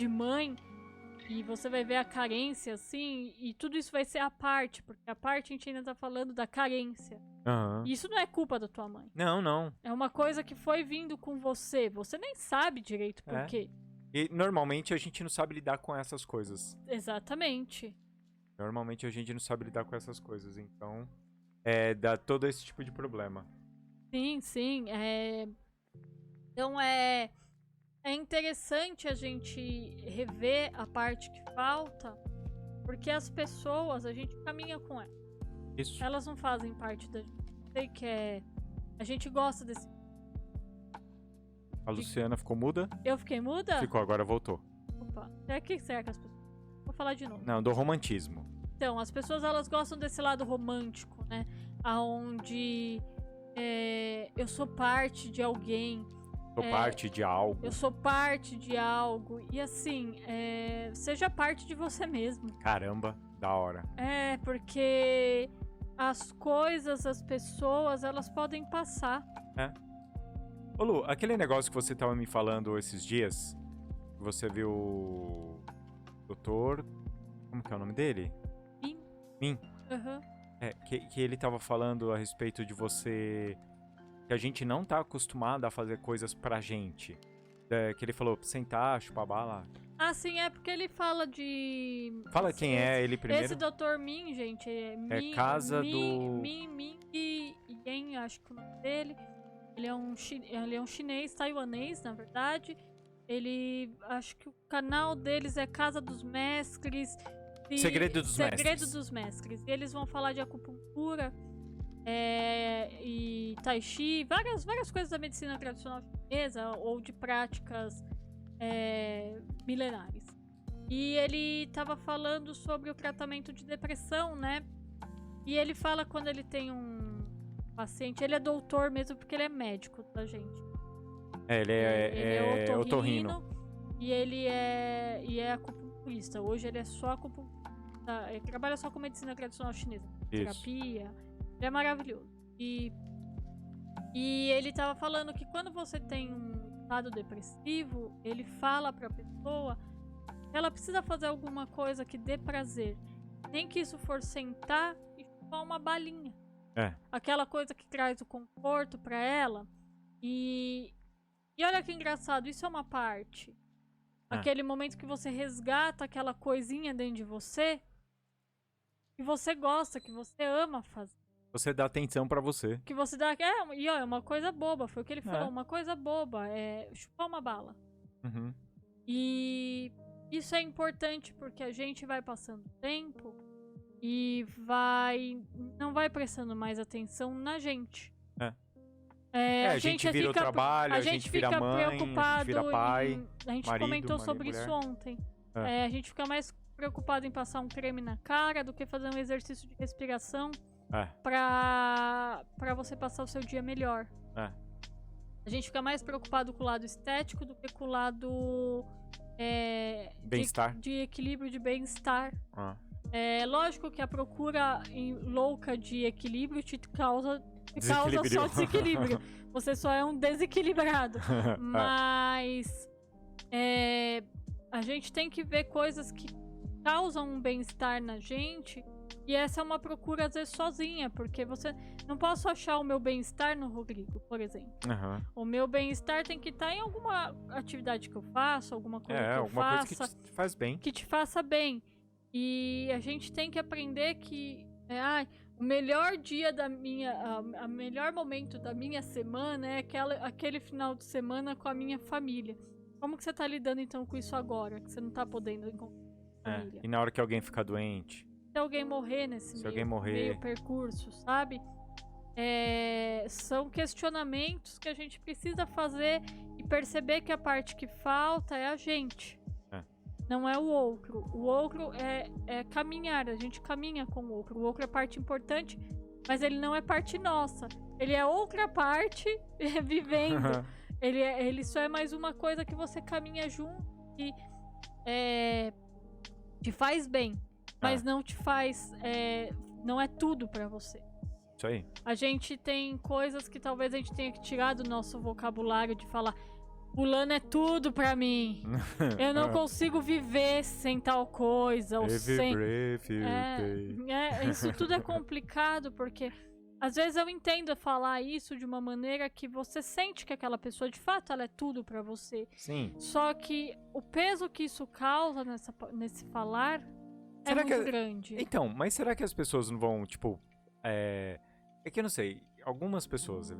mãe e você vai ver a carência, assim, e tudo isso vai ser a parte, porque a parte a gente ainda tá falando da carência. E isso não é culpa da tua mãe. Não. É uma coisa que foi vindo com você. Você nem sabe direito por quê. E normalmente a gente não sabe lidar com essas coisas. Exatamente. Normalmente a gente não sabe lidar com essas coisas, então dá todo esse tipo de problema. Sim. Então é interessante a gente rever a parte que falta, porque as pessoas, a gente caminha com elas. Isso. Elas não fazem parte da gente. Sei que a gente gosta desse... A Luciana ficou muda? Eu fiquei muda? Ficou, agora voltou. Opa, o que será que as pessoas... Vou falar de novo. Não, do romantismo. Então, as pessoas, elas gostam desse lado romântico, né? Aonde eu sou parte de alguém. Sou parte de algo. Eu sou parte de algo. E assim, seja parte de você mesmo. Caramba, da hora. Porque as coisas, as pessoas, elas podem passar. Ô Lu, aquele negócio que você tava me falando esses dias, você viu o doutor... Como que é o nome dele? Min. Que ele tava falando a respeito de você... Que a gente não tá acostumado a fazer coisas pra gente. Que ele falou, sentar, chupar bala. Ah, sim, é porque ele fala de... Fala quem é ele primeiro. Esse Dr. Min, gente, casa do... Min Yen, acho que o nome dele. Ele é um chinês, taiwanês, na verdade. Acho que o canal deles é Casa dos Mestres. Segredo dos Mestres. E eles vão falar de acupuntura e tai chi, várias coisas da medicina tradicional chinesa ou de práticas milenares. E ele tava falando sobre o tratamento de depressão, né? E ele fala quando ele tem um paciente, ele é doutor mesmo porque ele é médico, tá, gente? Ele é otorrino. E ele é acupunturista. Hoje ele é só acupunturista. Ele trabalha só com medicina tradicional chinesa. Terapia. Ele é maravilhoso. E ele tava falando que quando você tem um estado depressivo, ele fala pra pessoa que ela precisa fazer alguma coisa que dê prazer. Nem que isso for sentar e chupar uma balinha. Aquela coisa que traz o conforto pra ela. E olha que engraçado, isso é uma parte. Aquele momento que você resgata aquela coisinha dentro de você que você gosta, que você ama fazer. Você dá atenção pra você. Que você dá... E ó, é uma coisa boba, foi o que ele falou. Uma coisa boba, chupar uma bala. E isso é importante porque a gente vai passando tempo e não vai prestando mais atenção na gente. A gente vira o trabalho, a gente vira mãe, preocupado, a gente vira pai, a gente marido, comentou sobre isso ontem. A gente fica mais preocupado em passar um creme na cara do que fazer um exercício de respiração pra você passar o seu dia melhor. A gente fica mais preocupado com o lado estético do que com o lado bem-estar. De equilíbrio, de bem-estar. Lógico que a procura louca de equilíbrio te causa só desequilíbrio. Você só é um desequilibrado. Mas a gente tem que ver coisas que causam um bem-estar na gente. E essa é uma procura, às vezes, sozinha. Porque você... Não posso achar o meu bem-estar no Rodrigo, por exemplo. O meu bem-estar tem que estar em alguma atividade que eu faço, alguma coisa que eu faça. Coisa que te faz bem. Que te faça bem. E a gente tem que aprender que... o melhor dia da minha... O melhor momento da minha semana é aquele final de semana com a minha família. Como que você tá lidando, então, com isso agora? Que você não tá podendo encontrar a família? E na hora que alguém ficar doente? Se alguém morrer nesse meio percurso, sabe? São questionamentos que a gente precisa fazer e perceber que a parte que falta é a gente. Não é o outro. O outro é caminhar. A gente caminha com o outro. O outro é parte importante, mas ele não é parte nossa. Ele é outra parte vivendo. Ele só é mais uma coisa que você caminha junto e te faz bem, mas não te faz... não é tudo pra você. Isso aí. A gente tem coisas que talvez a gente tenha que tirar do nosso vocabulário de falar fulano é tudo pra mim. Eu não consigo viver sem tal coisa. Ou sem... Isso tudo é complicado, porque às vezes eu entendo falar isso de uma maneira que você sente que aquela pessoa, de fato, ela é tudo pra você. Sim. Só que o peso que isso causa nesse falar é muito grande. Então, mas será que as pessoas não vão, tipo... É que eu não sei, algumas pessoas,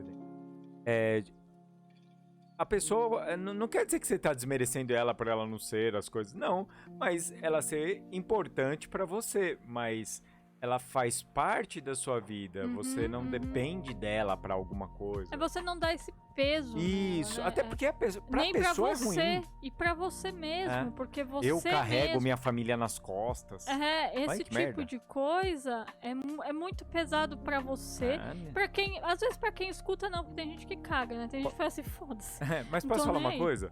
a pessoa, não quer dizer que você tá desmerecendo ela por ela não ser as coisas, não, mas ela ser importante pra você, mas ela faz parte da sua vida, você não depende dela pra alguma coisa. Você não dá esse peso. Isso, né? Até porque nem pra pessoa você, é ruim. E pra você mesmo, porque você eu carrego mesmo... minha família nas costas. Esse tipo merda. de coisa é muito pesado pra você. Pra quem, às vezes pra quem escuta não, porque tem gente que caga, né? Tem gente que fala assim, foda-se. Mas posso falar uma coisa?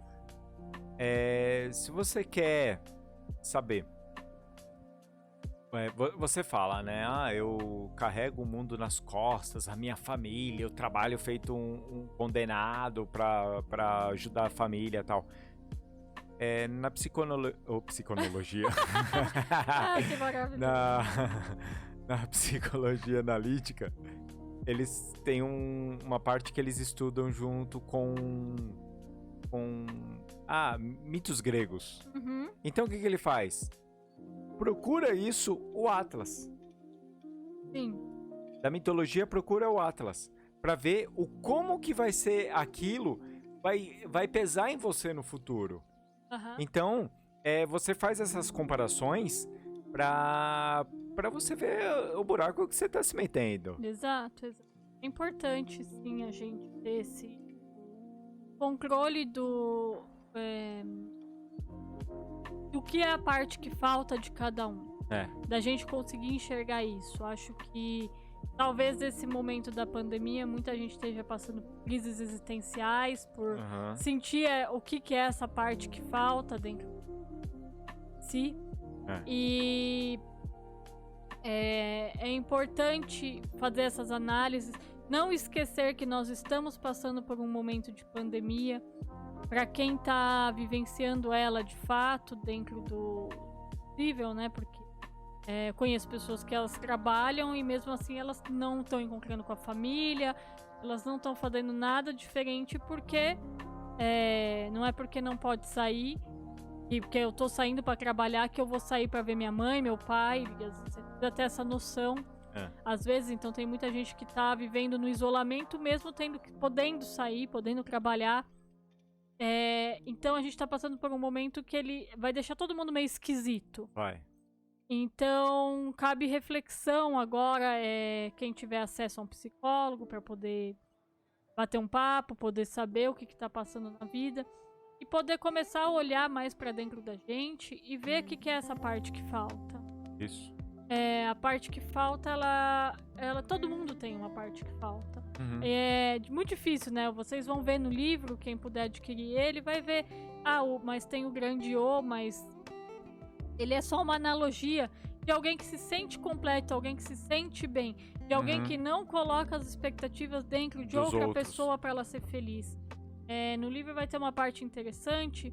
Se você quer saber, você fala, né? Eu carrego o mundo nas costas, a minha família, eu trabalho feito um condenado pra ajudar a família e tal. Na psiconologia. Que maravilhoso. Na psicologia analítica, eles têm uma parte que eles estudam junto com mitos gregos. Então o que ele faz? Procura isso, o Atlas. Sim. Da mitologia, procura o Atlas. Pra ver como que vai ser aquilo, vai pesar em você no futuro. Então, você faz essas comparações pra você ver o buraco que você tá se metendo. Exato. É importante, sim, a gente ter esse controle do que é a parte que falta de cada um. Da gente conseguir enxergar isso. Acho que talvez nesse momento da pandemia muita gente esteja passando por crises existenciais, por sentir o que é essa parte que falta dentro de si. E é importante fazer essas análises, não esquecer que nós estamos passando por um momento de pandemia. Para quem tá vivenciando ela de fato dentro do possível, né? Porque conheço pessoas que elas trabalham e mesmo assim elas não estão encontrando com a família, elas não estão fazendo nada diferente porque não é porque não pode sair e porque eu tô saindo para trabalhar que eu vou sair para ver minha mãe, meu pai. E às vezes você precisa ter essa noção. Às vezes, então, tem muita gente que tá vivendo no isolamento mesmo podendo sair, podendo trabalhar. Então a gente tá passando por um momento que ele vai deixar todo mundo meio esquisito. Então cabe reflexão agora, quem tiver acesso a um psicólogo para poder bater um papo, poder saber o que tá passando na vida e poder começar a olhar mais para dentro da gente e ver o que é essa parte que falta. Isso. A parte que falta, todo mundo tem uma parte que falta. É muito difícil, né? Vocês vão ver no livro, quem puder adquirir ele, vai ver, mas tem o grande O, mas ele é só uma analogia de alguém que se sente completo, alguém que se sente bem, de alguém que não coloca as expectativas dentro de outra pessoa para ela ser feliz. No livro vai ter uma parte interessante.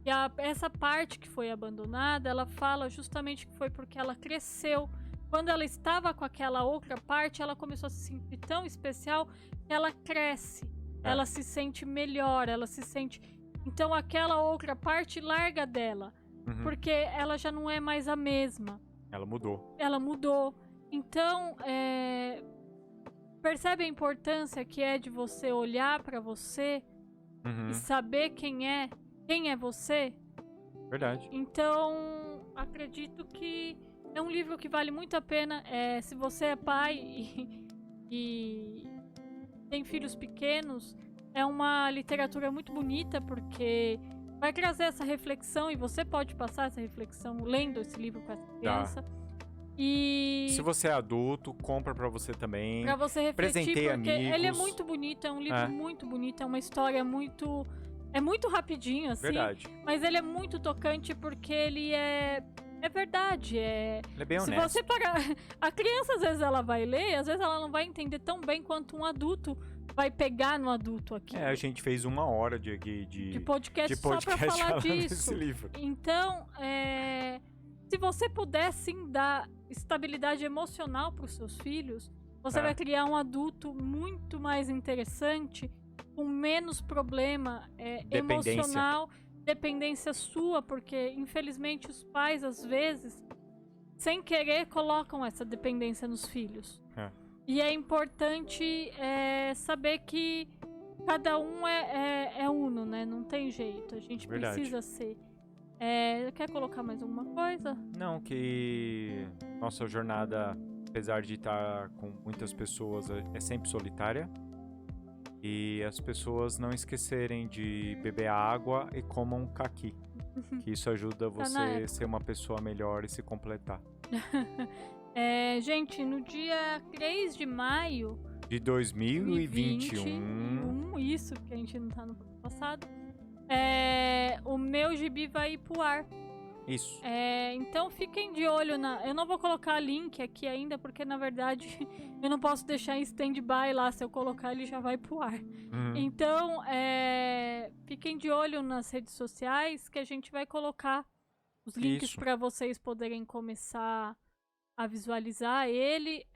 E essa parte que foi abandonada, ela fala justamente que foi porque ela cresceu. Quando ela estava com aquela outra parte, ela começou a se sentir tão especial que ela cresce. Ela se sente melhor, ela se sente... Então aquela outra parte larga dela. Porque ela já não é mais a mesma. Ela mudou. Então, percebe a importância que é de você olhar pra você e saber quem é você? Verdade. Então, acredito que é um livro que vale muito a pena. Se você é pai e tem filhos pequenos, é uma literatura muito bonita, porque vai trazer essa reflexão e você pode passar essa reflexão lendo esse livro com essa criança. E se você é adulto, compra pra você também. Pra você refletir, Presenteie porque amigos. ele é muito bonito, é um livro muito bonito, é uma história muito... É muito rapidinho, assim. Verdade. Mas ele é muito tocante porque ele é... É verdade, Ele é bem se honesto. você parar... A criança, às vezes, ela vai ler, às vezes ela não vai entender tão bem quanto um adulto vai pegar no adulto aqui. A gente fez 1 hora de podcast só pra falar falando disso. desse livro. Então, se você puder, sim, dar estabilidade emocional pros seus filhos, você vai criar um adulto muito mais interessante, com menos problema emocional, dependência sua, porque, infelizmente, os pais, às vezes, sem querer, colocam essa dependência nos filhos. E é importante saber que cada um é uno, né? Não tem jeito. A gente precisa ser. Quer colocar mais alguma coisa? Não, que nossa jornada, apesar de estar com muitas pessoas, é sempre solitária. E as pessoas não esquecerem de beber água e comam caqui. Que isso ajuda você a ser uma pessoa melhor e se completar. Gente, no dia 3 de maio de 2021. Isso, porque a gente não tá no passado. O meu gibi vai ir pro ar. Isso. Então fiquem de olho eu não vou colocar link aqui ainda, porque na verdade eu não posso deixar em stand-by lá. Se eu colocar, ele já vai pro ar. Então, fiquem de olho nas redes sociais, que a gente vai colocar os links para vocês poderem começar a visualizar ele.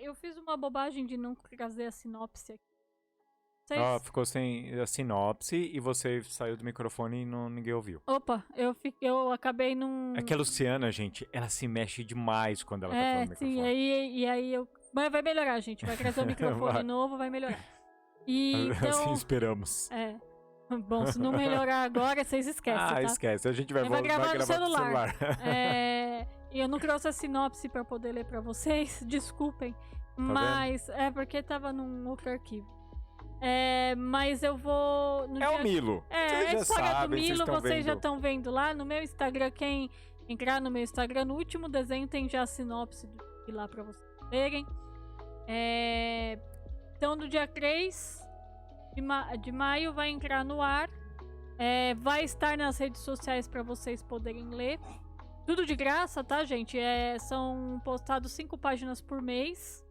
Eu fiz uma bobagem de não trazer a sinopse aqui. Ficou sem a sinopse e você saiu do microfone e ninguém ouviu. Opa, eu acabei num... É que a Luciana, gente, ela se mexe demais quando ela tá falando no microfone. Sim, e aí eu... Mas vai melhorar, gente. Vai trazer o microfone novo, vai melhorar. Então... Assim esperamos. Bom, se não melhorar agora, vocês esquecem, tá? Esquece. A gente vai gravar no celular. E eu não trouxe a sinopse pra poder ler pra vocês, desculpem. Mas vendo? Porque tava num outro arquivo. Mas eu vou... o Milo. A história do Milo, vocês já estão vendo lá. No meu Instagram, quem entrar no meu Instagram, no último desenho tem já a sinopse de lá pra vocês verem. Então, no dia 3 de maio vai entrar no ar. Vai estar nas redes sociais pra vocês poderem ler. Tudo de graça, tá, gente? São postados 5 páginas por mês.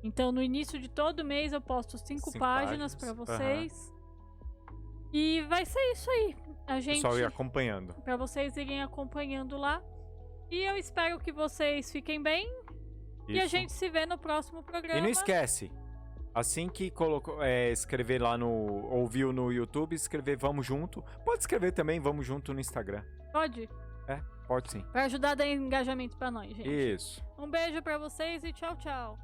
Então, no início de todo mês, eu posto 5 páginas pra vocês. E vai ser isso aí. A gente... Pessoal ir acompanhando. Pra vocês irem acompanhando lá. E eu espero que vocês fiquem bem. E a gente se vê no próximo programa. E não esquece. Assim que escrever lá ouviu no YouTube, escrever Vamos Junto. Pode escrever também Vamos Junto no Instagram. Pode? Pode sim. Pra ajudar a dar engajamento pra nós, gente. Isso. Um beijo pra vocês e tchau, tchau.